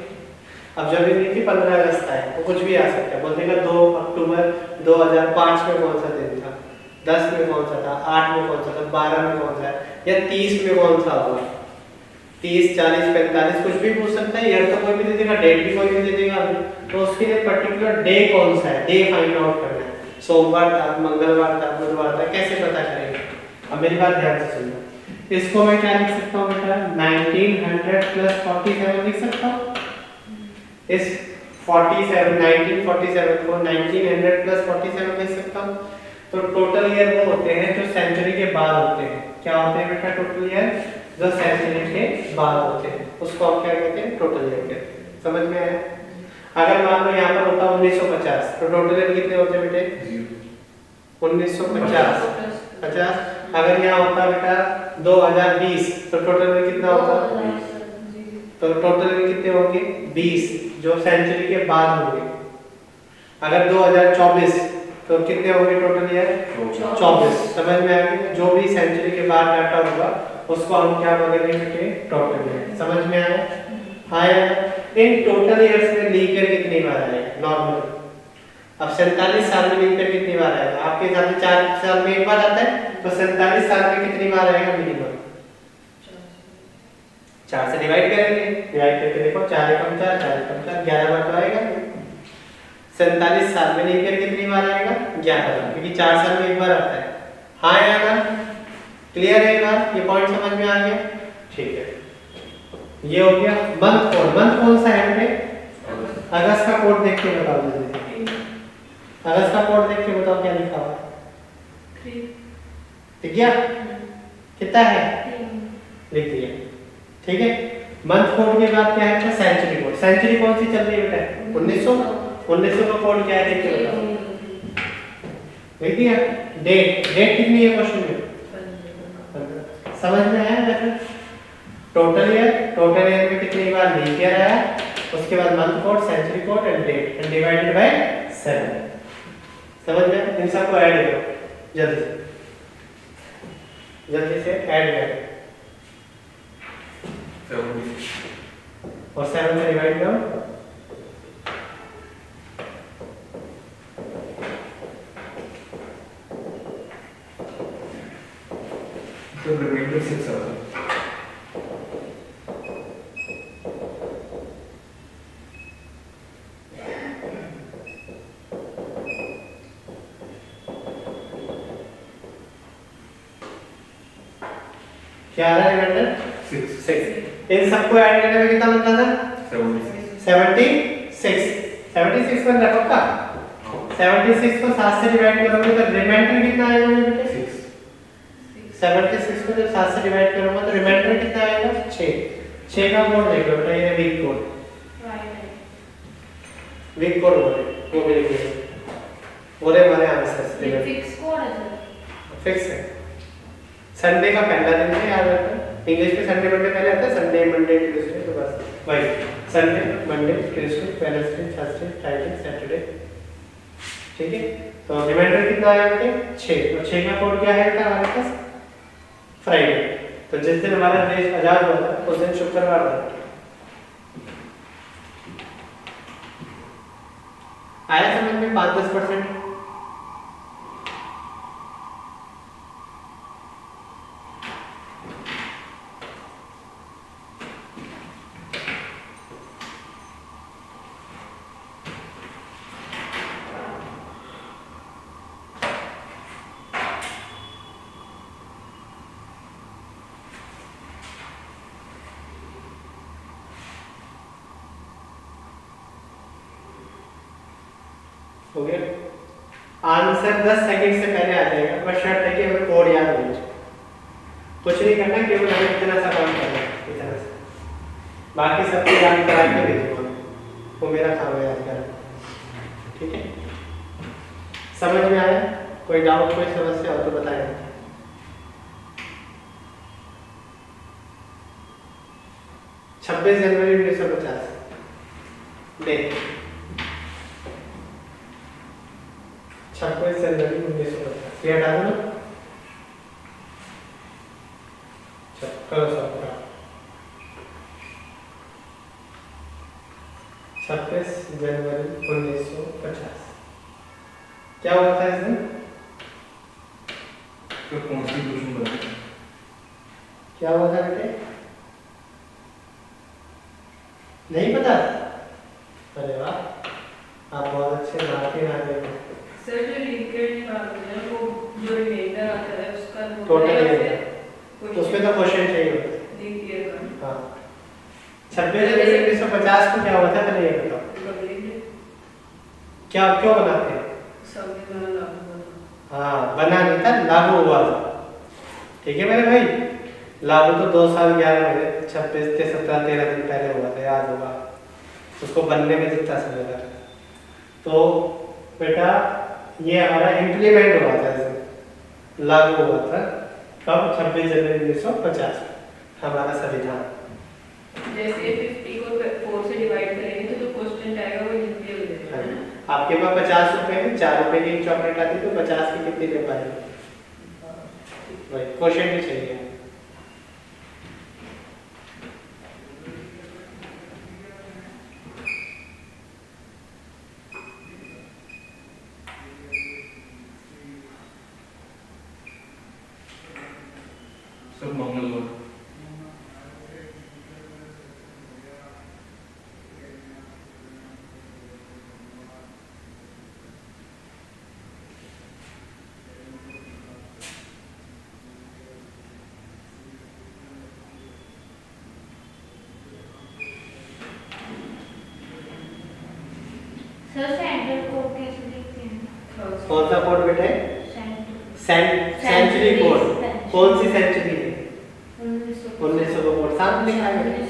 अब जब ये नहीं थी 15 अगस्त आए तो कुछ भी आ सकता है, बोल देगा 2 अक्टूबर 2005 में कौन सा दिन था, 10 में कौन सा था, 8 में कौन सा था, 12 में कौन सा है, या 30 में कौन सा होगा। 30, 40, 45 कुछ भी पूछ सकता है, ईयर तो कोई भी दे देगा, डेट भी कोई भी दे देगा, तो उसके लिए पर्टिकुलर डे कौन सा है, डे फाइंड आउट करना है। सोमवार था, मंगलवार था, बुधवार था, कैसे पता करेंगे। अब मेरी बात ध्यान से सुनो, इसको मैं क्या लिख सकता हूँ बेटा, 1900 प्लस 47 लिख सकता हूँ। इस 1947 को 1900 प्लस 47 लिख सकता हूँ। तो टोटल ईयर वो होते हैं जो सेंचुरी के बाद होते हैं। क्या होते हैं बेटा टोटल ईयर, जो सेंचुरी के बाद होते हैं, उसको हम क्या कहते हैं, टोटल ईयर कहते हैं। समझ में आया। अगर मान लो यहाँ पर होता 1950 तो टोटल ईयर कितने होते हैं बेटे, 1950 50। अगर यहाँ होता बेटा 2020 तो टोटल ईयर कितना होता, तो टोटल ईयर कितने होंगे 20, जो सेंचुरी के बाद होंगे। अगर 2024 तो कितने होंगे टोटल ईयर 24। समझ में आ गया, जो भी सेंचुरी के बाद डाटा होगा उसको हम क्या बोलेंगे बेटे, टोटल ईयर। समझ में आया। आया। इन टोटल ईयर्स में लीप ईयर कितनी बार आएगा नॉर्मल। अब 47 साल में लीप ईयर कितनी बार आएगा, आपके हिसाब से 4 साल में एक बार आता है, तो 47 साल में कितनी बार आएगा मिनिमम, 4 से डिवाइड करेंगे, डिवाइड करके देखो 4 एकम 4, 4 एकम 4, 11 बार तो आएगा। 47 साल में लीप ईयर कितनी बार आएगा, 11 बार, क्योंकि 4 साल में एक बार आता है। हाँ या ना, क्लियर है बात, ये पॉइंट समझ में आ गया, ठीक है। ये हो गया मंथ कोड। मंथ कौन सा है बेटे, अगस्त का कोड देख के बताओ जल्दी, अगस्त का कोड देख के बताओ क्या लिखा हुआ है, ठीक है कितना है लिख दिया, ठीक है। मंथ कोड के बाद क्या है, सेंचुरी कोड। सेंचुरी कौन सी चल रही है बेटा, 1900 का कोड क्या है देख के बताओ, लिख दिया। डेट, डेट कितनी है क्वेश्चन में, समझ में आया वैसे। टोटल ईयर में कितनी बार लीप ईयर आया, उसके बाद month code, century code and date and divided by 7। समझ में, इन सबको ऐड करो जल्दी से ऐड करो, और 7 से डिवाइड करो, तो रिमाइंडर 6 आता है। क्या आ रहा है रिमाइंडर 6। इन सबको ऐड करने में कितना बनता था, 76। 76 बन रहा पक्का। 76 को 7 से डिवाइड करोगे तो रिमाइंडर कितना आएगा बेटे, 6। 76 को जब 7 से डिवाइड करूंगा तो रिमाइंडर कितना आएगा, 6। 6 का कोड देख लो बेटा, ये वीक कोड, वीक कोड वो भी लिखिए, बोले हमारे आंसर ये फिक्स कोड है सर, फिक्स है। संडे का पहला दिन है, याद रखना। इंग्लिश में संडे मंडे पहले आता है, संडे मंडे ट्यूसडे, तो बस वही Sunday Monday Tuesday Wednesday Thursday Friday Saturday, ठीक है। तो रिमाइंडर कितना आया बेटे, 6। और 6 का कोड क्या है बेटा हमारे पास, फ्राइडे। तो जिस दिन हमारा देश आजाद हुआ था उस दिन शुक्रवार था। आया समझ में, 5-10%। हो गया। आंसर 10 सेकंड से पहले आ जाएगा, बस शर्त है कि हमें कोड याद होना चाहिए। कुछ नहीं करना, केवल हमें इतना सा काम करना है, इतना सा। बाकी सब कुछ याद करा के भेजूंगा, वो मेरा काम है याद करना। ठीक है, समझ में आया? कोई डाउट, कोई समस्या हो तो बताएं। छब्बीस जनवरी 1950 डेट, 26 जनवरी 1950 ये हटा दो ना। करो सब 26 जनवरी 1950 क्या हुआ था इस दिन? तो कॉन्स्टिट्यूशन बना। क्या हुआ था बेटे? नहीं पता? अरे वाह, आप बहुत अच्छे भारतीय नागरिक हैं। सर जो लिंकेज निकालते हैं वो जो रिमाइंडर आता है उसका टोटल उसमें तो क्वेश्चन चाहिए होता है। लीप ईयर का। हाँ, 26 जनवरी 1950 को क्या हुआ था पहले ये बताओ। क्या क्यों बनाते हैं? संविधान लागू हुआ। हाँ, बना नहीं था, लागू हुआ था। ठीक है मेरे भाई, लागू तो 2 साल 11 महीने 26 से 17 13 दिन पहले हुआ था, याद होगा। उसको बनने में जितना समय लगा, तो बेटा ये हमारा इम्प्लीमेंट हुआ था, ऐसे लागू हुआ था कब? 26 जनवरी 1950 हमारा संविधान। जैसे 50 को 4 से डिवाइड करेंगे तो जो क्वेश्चन आएगा वो लीप ईयर हो जाएगा, है ना? आपके पास 50 रुपए में 4 रुपए की एक चॉकलेट आती तो 50 की कितनी ले पाएंगे? भाई क्वेश्चन भी चाहिए। सब मंगलवार। सर सेंट्रल कोड कैसे लिखते हैं? कौन सा कोड बेटे? Century code. कौन सी सेंचुरी है? 1900 का कोड साथ लिखा है।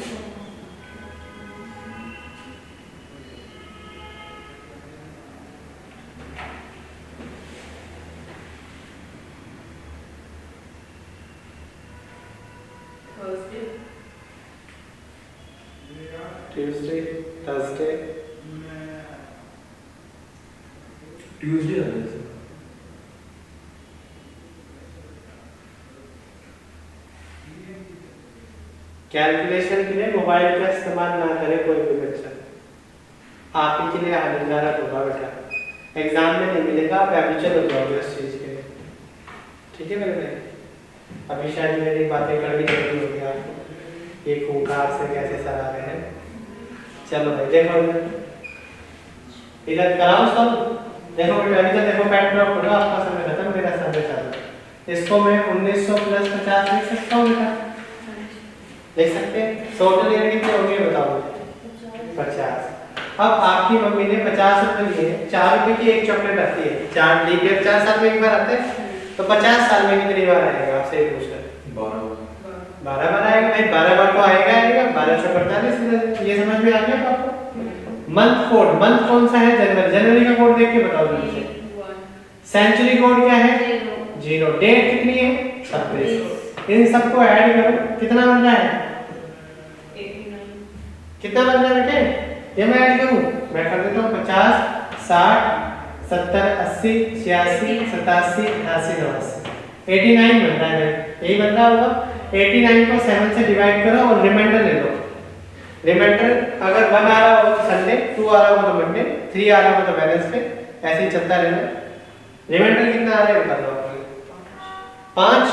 ट्यूसडे, थर्सडे, ट्यूसडे आ गया सर। कैलकुलेशन के लिए मोबाइल का इस्तेमाल ना करे कोई भी बच्चा, आप ही के लिए हानिकारक होगा बेटा। एग्जाम में नहीं मिलेगा, आप हैबिचुअल हो जाओगे उस चीज के। ठीक है मेरे भाई, अभी शायद मेरी बातें कड़वी लगी होगी आपको, ये खूंखार से कैसे सर आ रहे हैं। चलो भाई देखो इधर कराओ सब। देखो बेटा इधर देखो, पैट ड्रॉप करो, आपका समय खत्म, मेरा समय चालू। इसको मैं 1900 प्लस 50 लिख सकता हूँ बेटा? देख सकते हैं। टोटल ईयर कितने होंगे बताओ? 50। अब आपकी मम्मी ने 50 रुपए लिए, 4 रुपए की एक चॉकलेट आती है, 4 लीप ईयर 4 साल में एक बार आता है, तो 50 साल में कितनी बार आएगा? आपसे एक पूछ रहा है। 12 बार आएगा भाई, 12 बार तो आएगा आएगा, 1248। ये समझ में आ गया आपको? मंथ कोड, मंथ कौन सा है? जनवरी। जनवरी का कोड देख के बताओ जल्दी से। सेंचुरी कोड क्या है? 0। डेट कितनी है? 26। इन सबको ऐड करो, कितना बन रहा है? 89। कितना बन रहा है बेटे? ये मैं ऐड करूं, मैं कर देता हूं 50 60 70 80 86 87 88 89 89 बन रहा है। यही बन रहा होगा। 89 को 7 से डिवाइड करो और रिमाइंडर ले लो। रिमाइंडर अगर 1 आ रहा हो तो संडे, 2 आ रहा हो तो मंडे, 3 आ रहा हो तो वेडनेसडे, ऐसे ही चलता रहना। रिमाइंडर कितना आ रहा है बता दो आपको। 5।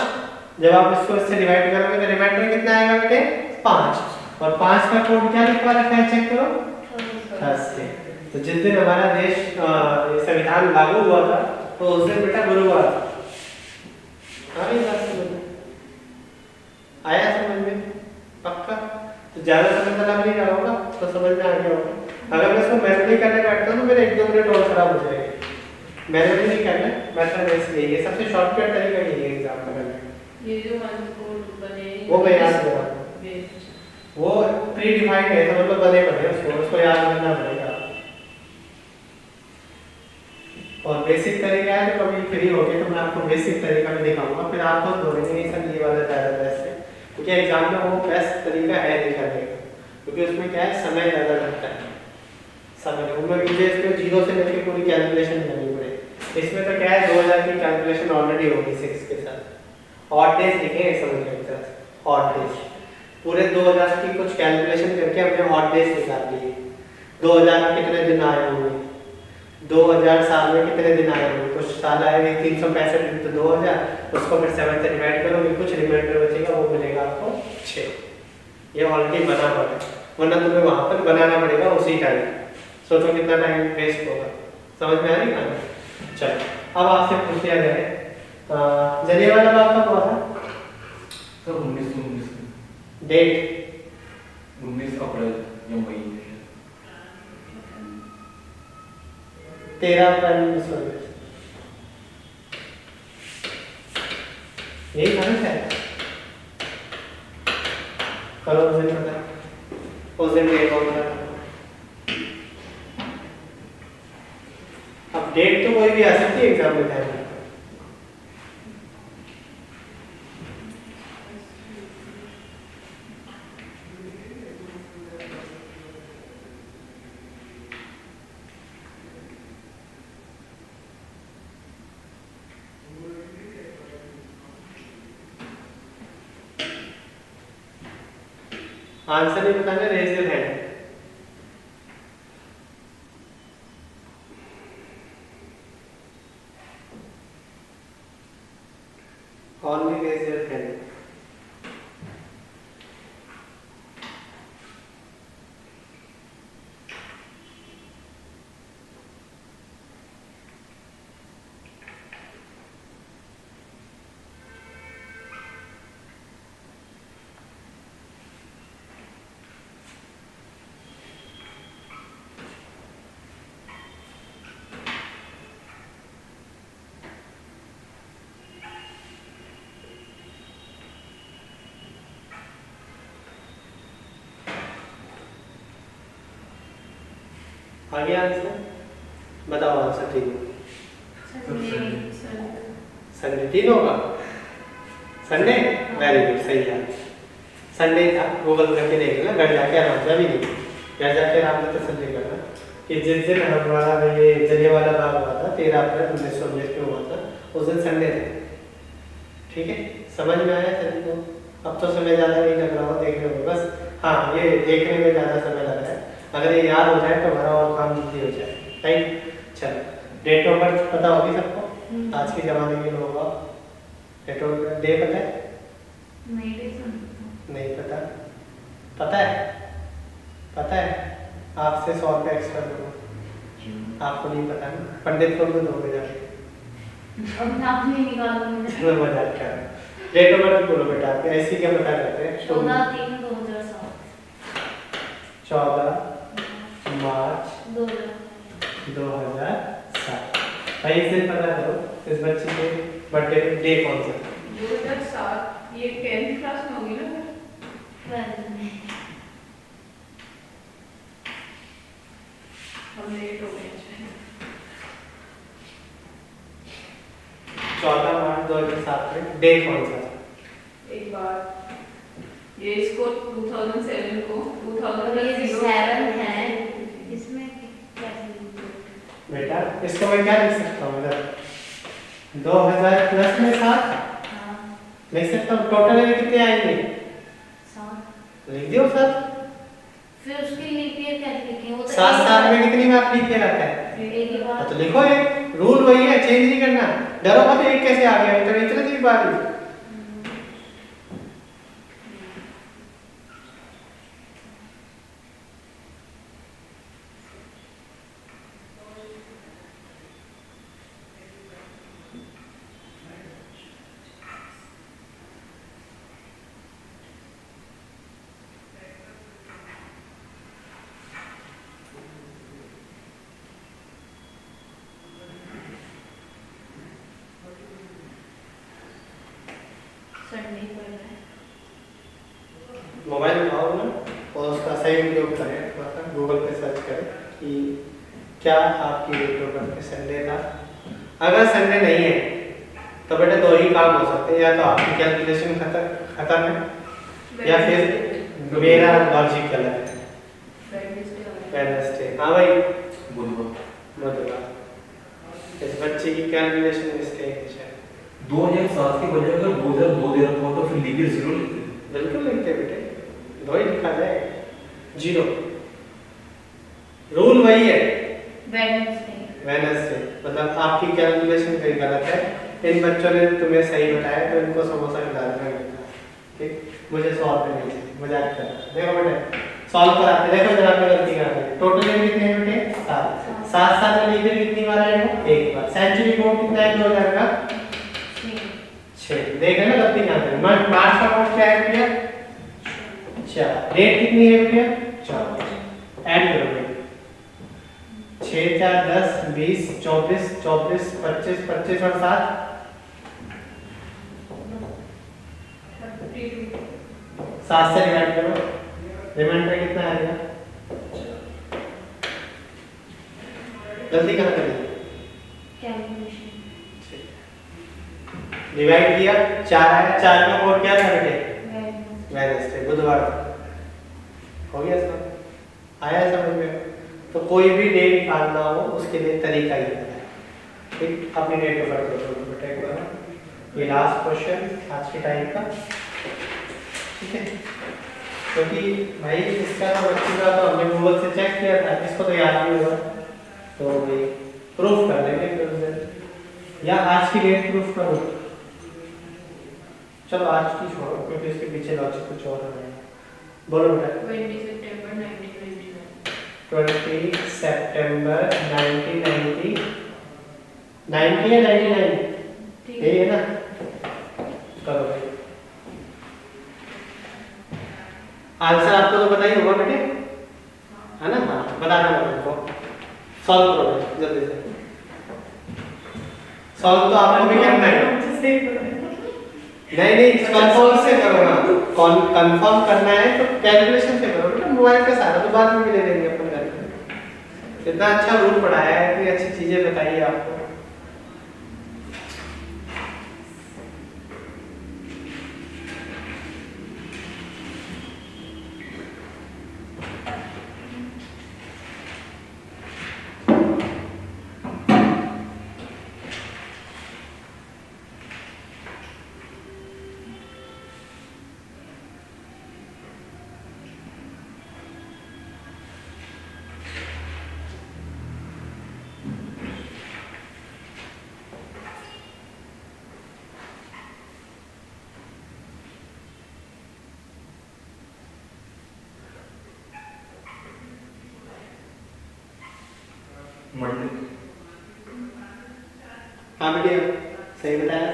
जब आप इसको इससे डिवाइड करोगे तो रिमाइंडर कितना आएगा बेटे? 5। और 5 का कोड क्या लिखवा रखा है चेक करो? थर्सडे। तो जिस दिन हमारा देश संविधान लागू हुआ था तो उस दिन बेटा गुरुवार था। आया समझ में? पक्का? तो ज्यादा समय तो लग नहीं रहा होगा, तो समझ में आ गया होगा। अगर मैं इसको मैनुअली करने बैठता हूँ तो मेरे 1-2 मिनट और खराब हो जाएंगे। मैनुअली नहीं करना, मेथड इसलिए ये सबसे शॉर्टकट तरीका यही है एग्जाम का करने का। ये जो वन कोड बने वो मैं याद करा, बेस्ट। वो प्री डिफाइंड है तो मतलब बने पड़े उसको याद करना पड़ेगा। और बेसिक तरीका है तो कभी फ्री हो गए तो मैं आपको बेसिक तरीका में दिखाऊंगा, फिर आप खुद बोलेंगे नहीं सर ये वाला ज़्यादा बेस्ट है, क्योंकि एग्जाम में वो बेस्ट तरीका है नहीं करने का, क्योंकि उसमें क्या है समय ज़्यादा लगता है। समय उनमें मुझे इसमें जीरो से लेकर पूरी कैलकुलेशन करनी पड़े। इसमें तो क्या है 2000 की कैलकुलेशन ऑलरेडी होगी 6 के साथ। ऑड डेज लिखे हैं समझ में एक तरह से, ऑड डेज पूरे 2000 की कुछ कैलकुलेशन करके हमने ऑड डेज निकाल लिए। 2000 में कितने दिन आए होंगे, 2000 साल में कितने दिन आए होंगे, कुछ साल आएंगे 365 दिन तो 2000, उसको फिर 7 से डिवाइड करोगे, कुछ रिमाइंडर बचेगा वो मिलेगा आपको 6। ये ऑलरेडी बना हुआ है, वरना तुम्हें वहाँ पर बनाना पड़ेगा उसी टाइम। सोचो कितना टाइम वेस्ट होगा। समझ में आ रही है? चलो अब आपसे पूछ लिया जाए जलियांवाला बाग कब हुआ था? सर 1919 डेट 19 अप्रैल या मई में। 13 अप्रैल 1919 यही था ना शायद। करो उस दिन पता, उस दिन डेट कौन सा था? अब डेट तो कोई भी आ सकती है एग्जाम में टाइम। आंसर नहीं बताना, raise your hand. Only raise your hand. आगे आंसर बताओ, आंसर ठीक है। संडे 3 होगा, संडे वेरी गुड, सही है। संडे था, गूगल करके देख लेना, घर जाके आराम से, अभी नहीं, घर जाके आराम से तसल्ली करना कि जिस दिन हमारा ये जलियांवाला बाग हुआ था 13 अप्रैल 1919 में हुआ था, उस दिन संडे था। ठीक है, समझ में आया सभी को? अब तो समय ज़्यादा नहीं लग रहा हो देखने में, बस हाँ ये देखने में ज़्यादा समय लग रहा है, अगर ये याद हो जाए तो हमारा और काम जल्दी हो जाए। राइट, चलो डेट ऑफ बर्थ पता होगी सबको, आज के ज़माने के लोगों का डेट ऑफ बर्थ डे पता है? नहीं पता? पता है? पता है? आपसे 100 रुपये एक्स्ट्रा दूंगा, आपको नहीं पता ना, पंडित को भी दोगे जाके। चलो मजाक कर रहे हैं। डेट ऑफ बर्थ बोलो बेटा, आपके ऐसी क्या पता करते हैं? 14 मार्च 2007। भाई इस दिन पता करो इस बच्चे के बर्थडे डे कौन सा? 2007। ये 10th क्लास में होगी ना? हम लेट हो गए। 14 मार्च 2007 में डे कौन सा था? एक बार ये इसको 2007 को 7 है इसमें बेटा इसको मैं क्या लिख सकता हूँ इधर? 2000 प्लस में 7 लिख सकता हूँ। टोटल में कितने आएंगे? 7 लिख दियो 7। फिर उसकी लीप ईयर कैसे लिखेंगे? वो तो 7 में कितनी बार लीप ईयर आता है? एक ही बार तो लिखो, एक रूल वही है, चेंज नहीं करना। डरो मत, एक कैसे आ गया? इतने सी बार ही। संडे पड़ रहा है। मोबाइल उठाओ ना और उसका सही उपयोग करें, थोड़ा सा गूगल पे सर्च करें कि क्या आपकी डेट ऑफ बर्थ संडे था। अगर संडे नहीं है तो बेटा दो ही काम हो सकते हैं, या तो आपकी कैलकुलेशन खत्म है या फिर मेरा लॉजिक गलत है। वेडनेसडे, हाँ भाई बुधवार, इस बच्चे की कैलकुलेशन मिस्टेक है शायद। 2007 के बजाय अगर 2002 दे रखा हो तो फिर लीप ईयर 0 लिखते हैं। बिल्कुल लिखते बेटे, दो ही लिखा जाए, 0। रूल वही है वेडनेसडे, मतलब आपकी कैलकुलेशन कहीं गलत है। इन बच्चों ने तुम्हें सही बताया तो इनको समोसा खिला देना बेटा, ठीक। मुझे सॉल्व करना है, मजाक कर रहा। देखो बेटे सॉल्व कराते, देखो जरा पे गलती कर रहे हैं। टोटल में कितने हैं बेटे 7, 7 में लीप ईयर कितनी बार आएगा, एक बार। सेंचुरी कोड कितना है 2000 का 6। देख रहे ना गलती कहां है। मार्च का कोड क्या है भैया 4। डेट कितनी है भैया 4। ऐड करो भैया 6 4 10 20 24 24 25 25 और 7 7 से डिवाइड करो, रिमाइंडर कितना आएगा। गलती कहां करी, कैलकुलेशन डिवाइड किया 4 आया। 4 का कोड क्या था बेटे वेडनेसडे, बुधवार। हो गया समझ, आया समझ में। तो कोई भी डे निकालना हो उसके लिए तरीका ही है, ठीक। अपनी डेट ऑफ बर्थ को बेटा एक बार, ये लास्ट क्वेश्चन आज के टाइम का, ठीक है। क्योंकि भाई इसका तो बच्चे का तो हमने गूगल से चेक किया था, इसको तो याद नहीं होगा, तो भाई प्रूफ कर लेंगे फिर उसे, या आज की डेट प्रूफ करो। चलो आज की छोड़ो क्योंकि इसके पीछे लॉजिक कुछ और है। बोलो बेटा 20 सितंबर 1999। 20 सितंबर 1990, 90 या 99 यही है ना। करो भाई, आंसर आपको तो पता ही होगा बेटे, है ना। हाँ बताना मेरे को, सॉल्व करो जल्दी से। सॉल्व तो आपको भी करना है, नहीं कंफर्म से करो ना, कंफर्म करना है तो कैलकुलेशन से करो बेटा। मोबाइल का सारा तो बाद में भी ले लेंगे अपन घर पे। इतना अच्छा रूल पढ़ाया है, इतनी अच्छी चीजें बताई है आपको। मंडे, हाँ बेटे सही बताया।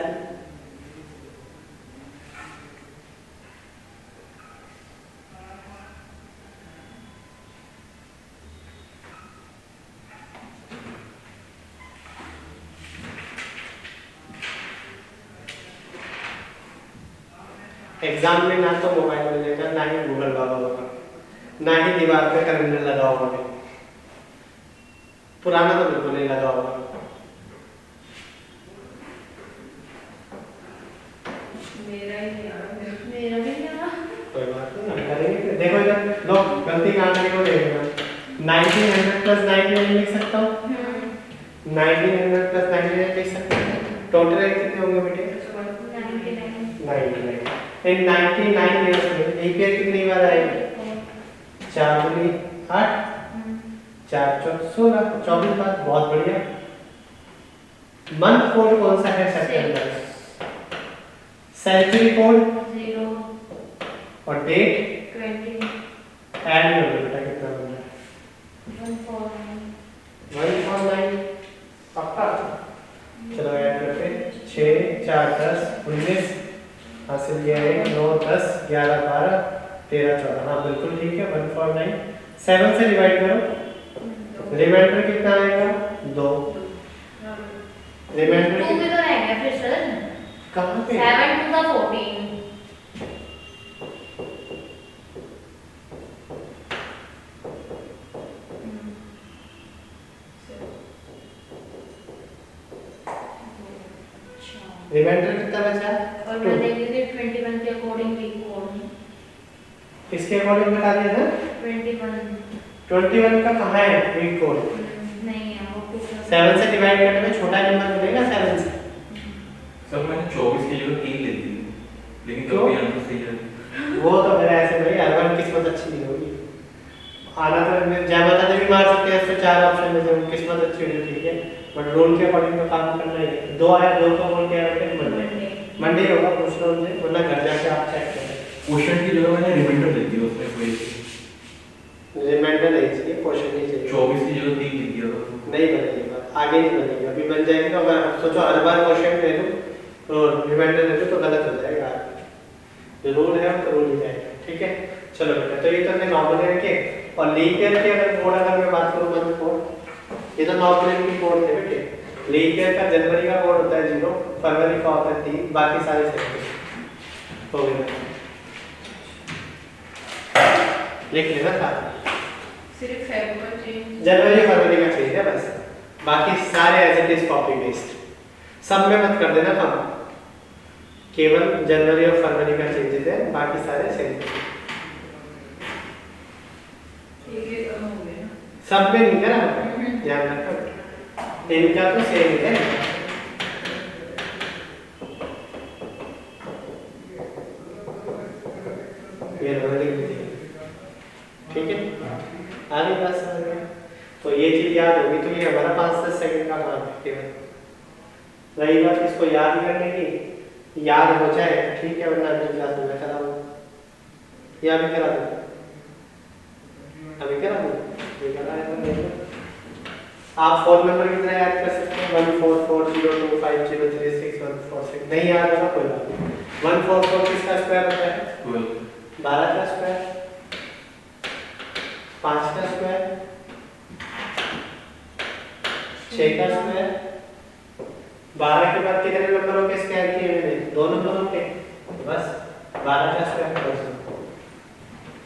एग्जाम में ना तो मोबाइल में लेकर, ना ही गूगल बाबा होगा, ना ही दीवार पे कैलेंडर लगा होगा। पुराना तो बिल्कुल नहीं लगा होगा। मेरा ही यार मेरा भी यार कोई बात नहीं, हम करेंगे। देखो इधर लो, गलती कहाँ करी को देखना। 1900 प्लस 99 लिख सकता हूँ, 1900 प्लस 99 लिख सकता हूँ। टोटल कितने होंगे बेटे 99। इन 99 ईयर्स में एक ईयर कितनी बार आएगी 4 दूनी 8, 4 चौक 16, 24 बार। बहुत बढ़िया। मंथ कोड कौन सा है सितंबर, सेंचुरी कोड 0 और डेट 20 ऐड कर दो बेटा, कितना बन रहा है 149 पक्का। चलो ऐड करते 6 4 10 19 हासिल किया है 9 10 11 12 13 14। हाँ बिल्कुल ठीक है 149। 7 से डिवाइड करो, रिमाइंडर कितना आएगा 2। रिमाइंडर 2 भी तो रह गया फिर सर, कहाँ पे 7 to the 14 रिमाइंडर कितना बचा? और 2। मैंने इसे 21 के अकॉर्डिंग वीक कोड इसके अकॉर्डिंग बता दिया था। 21 21 का कहाँ है वीक कोड? नहीं है वो कुछ 7 से डिवाइड करने में छोटा नंबर मिलेगा 7 से। सर मैंने 24 की जगह 3 ले दी, लेकिन क्यों? कभी आंसर सही है। वो तो मेरा ऐसे नहीं, हर बार किस्मत अच्छी नहीं होगी। आना तो मैं जय माता दी भी मार सकते हैं, इसमें 4 ऑप्शन में से किस्मत अच्छी होनी ठीक है, बट रूल के अकॉर्डिंग तो काम करना ही है। 2 आया, 2 को बोल के आया मंडे मंडे होगा, पूछ लो उनसे, वरना घर जाके आप चेक करें। क्वेश्चन की जगह मैंने रिमाइंडर दे दिया, उसमें कोई रिमाइंडर नहीं चाहिए, क्वेश्चन नहीं चाहिए। 24 की जगह 3 लिख दिया था। नहीं बनेगी बात, आगे नहीं बनेगी। अभी बन जाएगी तो अगर आप सोचो हर बार क्वेश्चन दे दो और रिमाइंडर दे दो तो गलत हो जाएगा। जो रूल है वो तो रूल ही जाएगा, ठीक है। चलो बेटा, तो ये तो हमने नॉर्मल रखे। और लीप ईयर की अगर कोड अगर मैं बात करूँ मंथ कोड, ये तो नॉर्मल की कोड है बेटे। लीप ईयर का जनवरी का कोड होता है 0, फरवरी का होता है 3, बाकी सारे सेम हो गए। लिख लेना था, सिर्फ फेब का चेंज, जनवरी फरवरी का चेंज है बस, बाकी सारे as it is copy paste. सब में मत कर देना कम, केवल जनवरी और फरवरी का चेंजेस है, बाकी सारे सेम। ठीक है, कम हो गया। सब में नहीं करा, ध्यान रखो इनका तो सेम है। ये रोलिंग थी, ठीक है। आगे बात समझ में, तो ये चीज याद होगी तो ये हमारा 5-10 सेकंड का काम है केवल। रही बात इसको याद करने की, याद हो जाए ठीक है, वरना अगली क्लास में करा दूँ या भी करा दूँ, अभी करा दूँ, ये करा है तो नहीं। आप फोन नंबर कितना याद कर सकते हैं? 144025036146146। नहीं याद होगा कोई बात नहीं। 144 किसका स्क्वायर होता है? 12 का स्क्वायर, 5 का स्क्वायर, 6 का स्क्वायर। 12 के बाद कितने नंबरों के स्क्वायर किए मैंने? 2 नंबरों के, बस 12 का स्क्वायर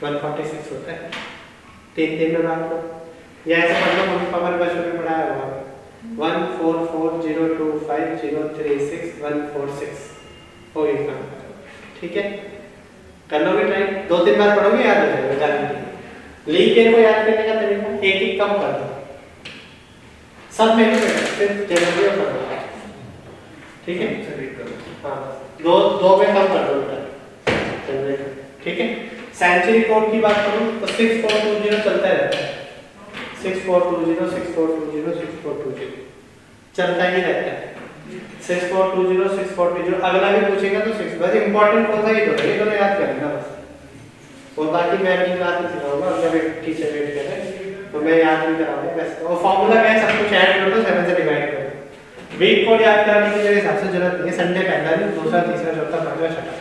146 होता है। 3 में बात करो या ऐसे पढ़ लो, मम्मी पापा ने बचपन में पढ़ाया होगा। 144025036146146 हो गई काम, ठीक है। कर लोगे ट्राई, 2-3 बार पढ़ोगे याद हो जाएगा गारंटी। लीप ईयर को याद करने का तरीका एक एक कम कर दो, सब में नहीं बेटा, सिर्फ जनवरी और फरवरी, ठीक है। हाँ, दो में कम कर दो बेटा जनवरी, ठीक है। सेंचुरी कोड की बात करूं तो 6420 चलता रहता है, 6420 6420 6420 चलता ही रहता है। 6420 6420 अगला भी पूछेगा तो 6, बस इंपॉर्टेंट कौन सा ये दोनों याद कर लेना बस। और बाकी मैं अपनी क्लास में सिखाऊंगा, जब एक टीचर वेट कर रहे हैं तो मैं याद भी कराऊंगा बस। और फार्मूला क्या है, सब कुछ ऐड कर दो, 7 से डिवाइड कर दो। वीक कोड याद कराने की मेरे हिसाब से जरूरत नहीं है, संडे पहला दिन, दूसरा तीसरा चौथा पांचवा छठा,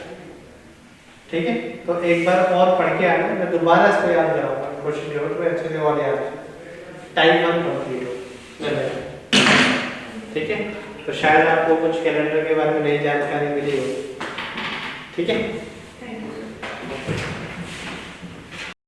ठीक है। तो एक बार और पढ़ के आना, मैं दोबारा इसको याद कराऊंगा, क्वेश्चन जो है अच्छे से और याद, टाइम कम कंप्लीट हो, ठीक है। तो शायद आपको कुछ कैलेंडर के बारे में नई जानकारी मिली हो, ठीक है।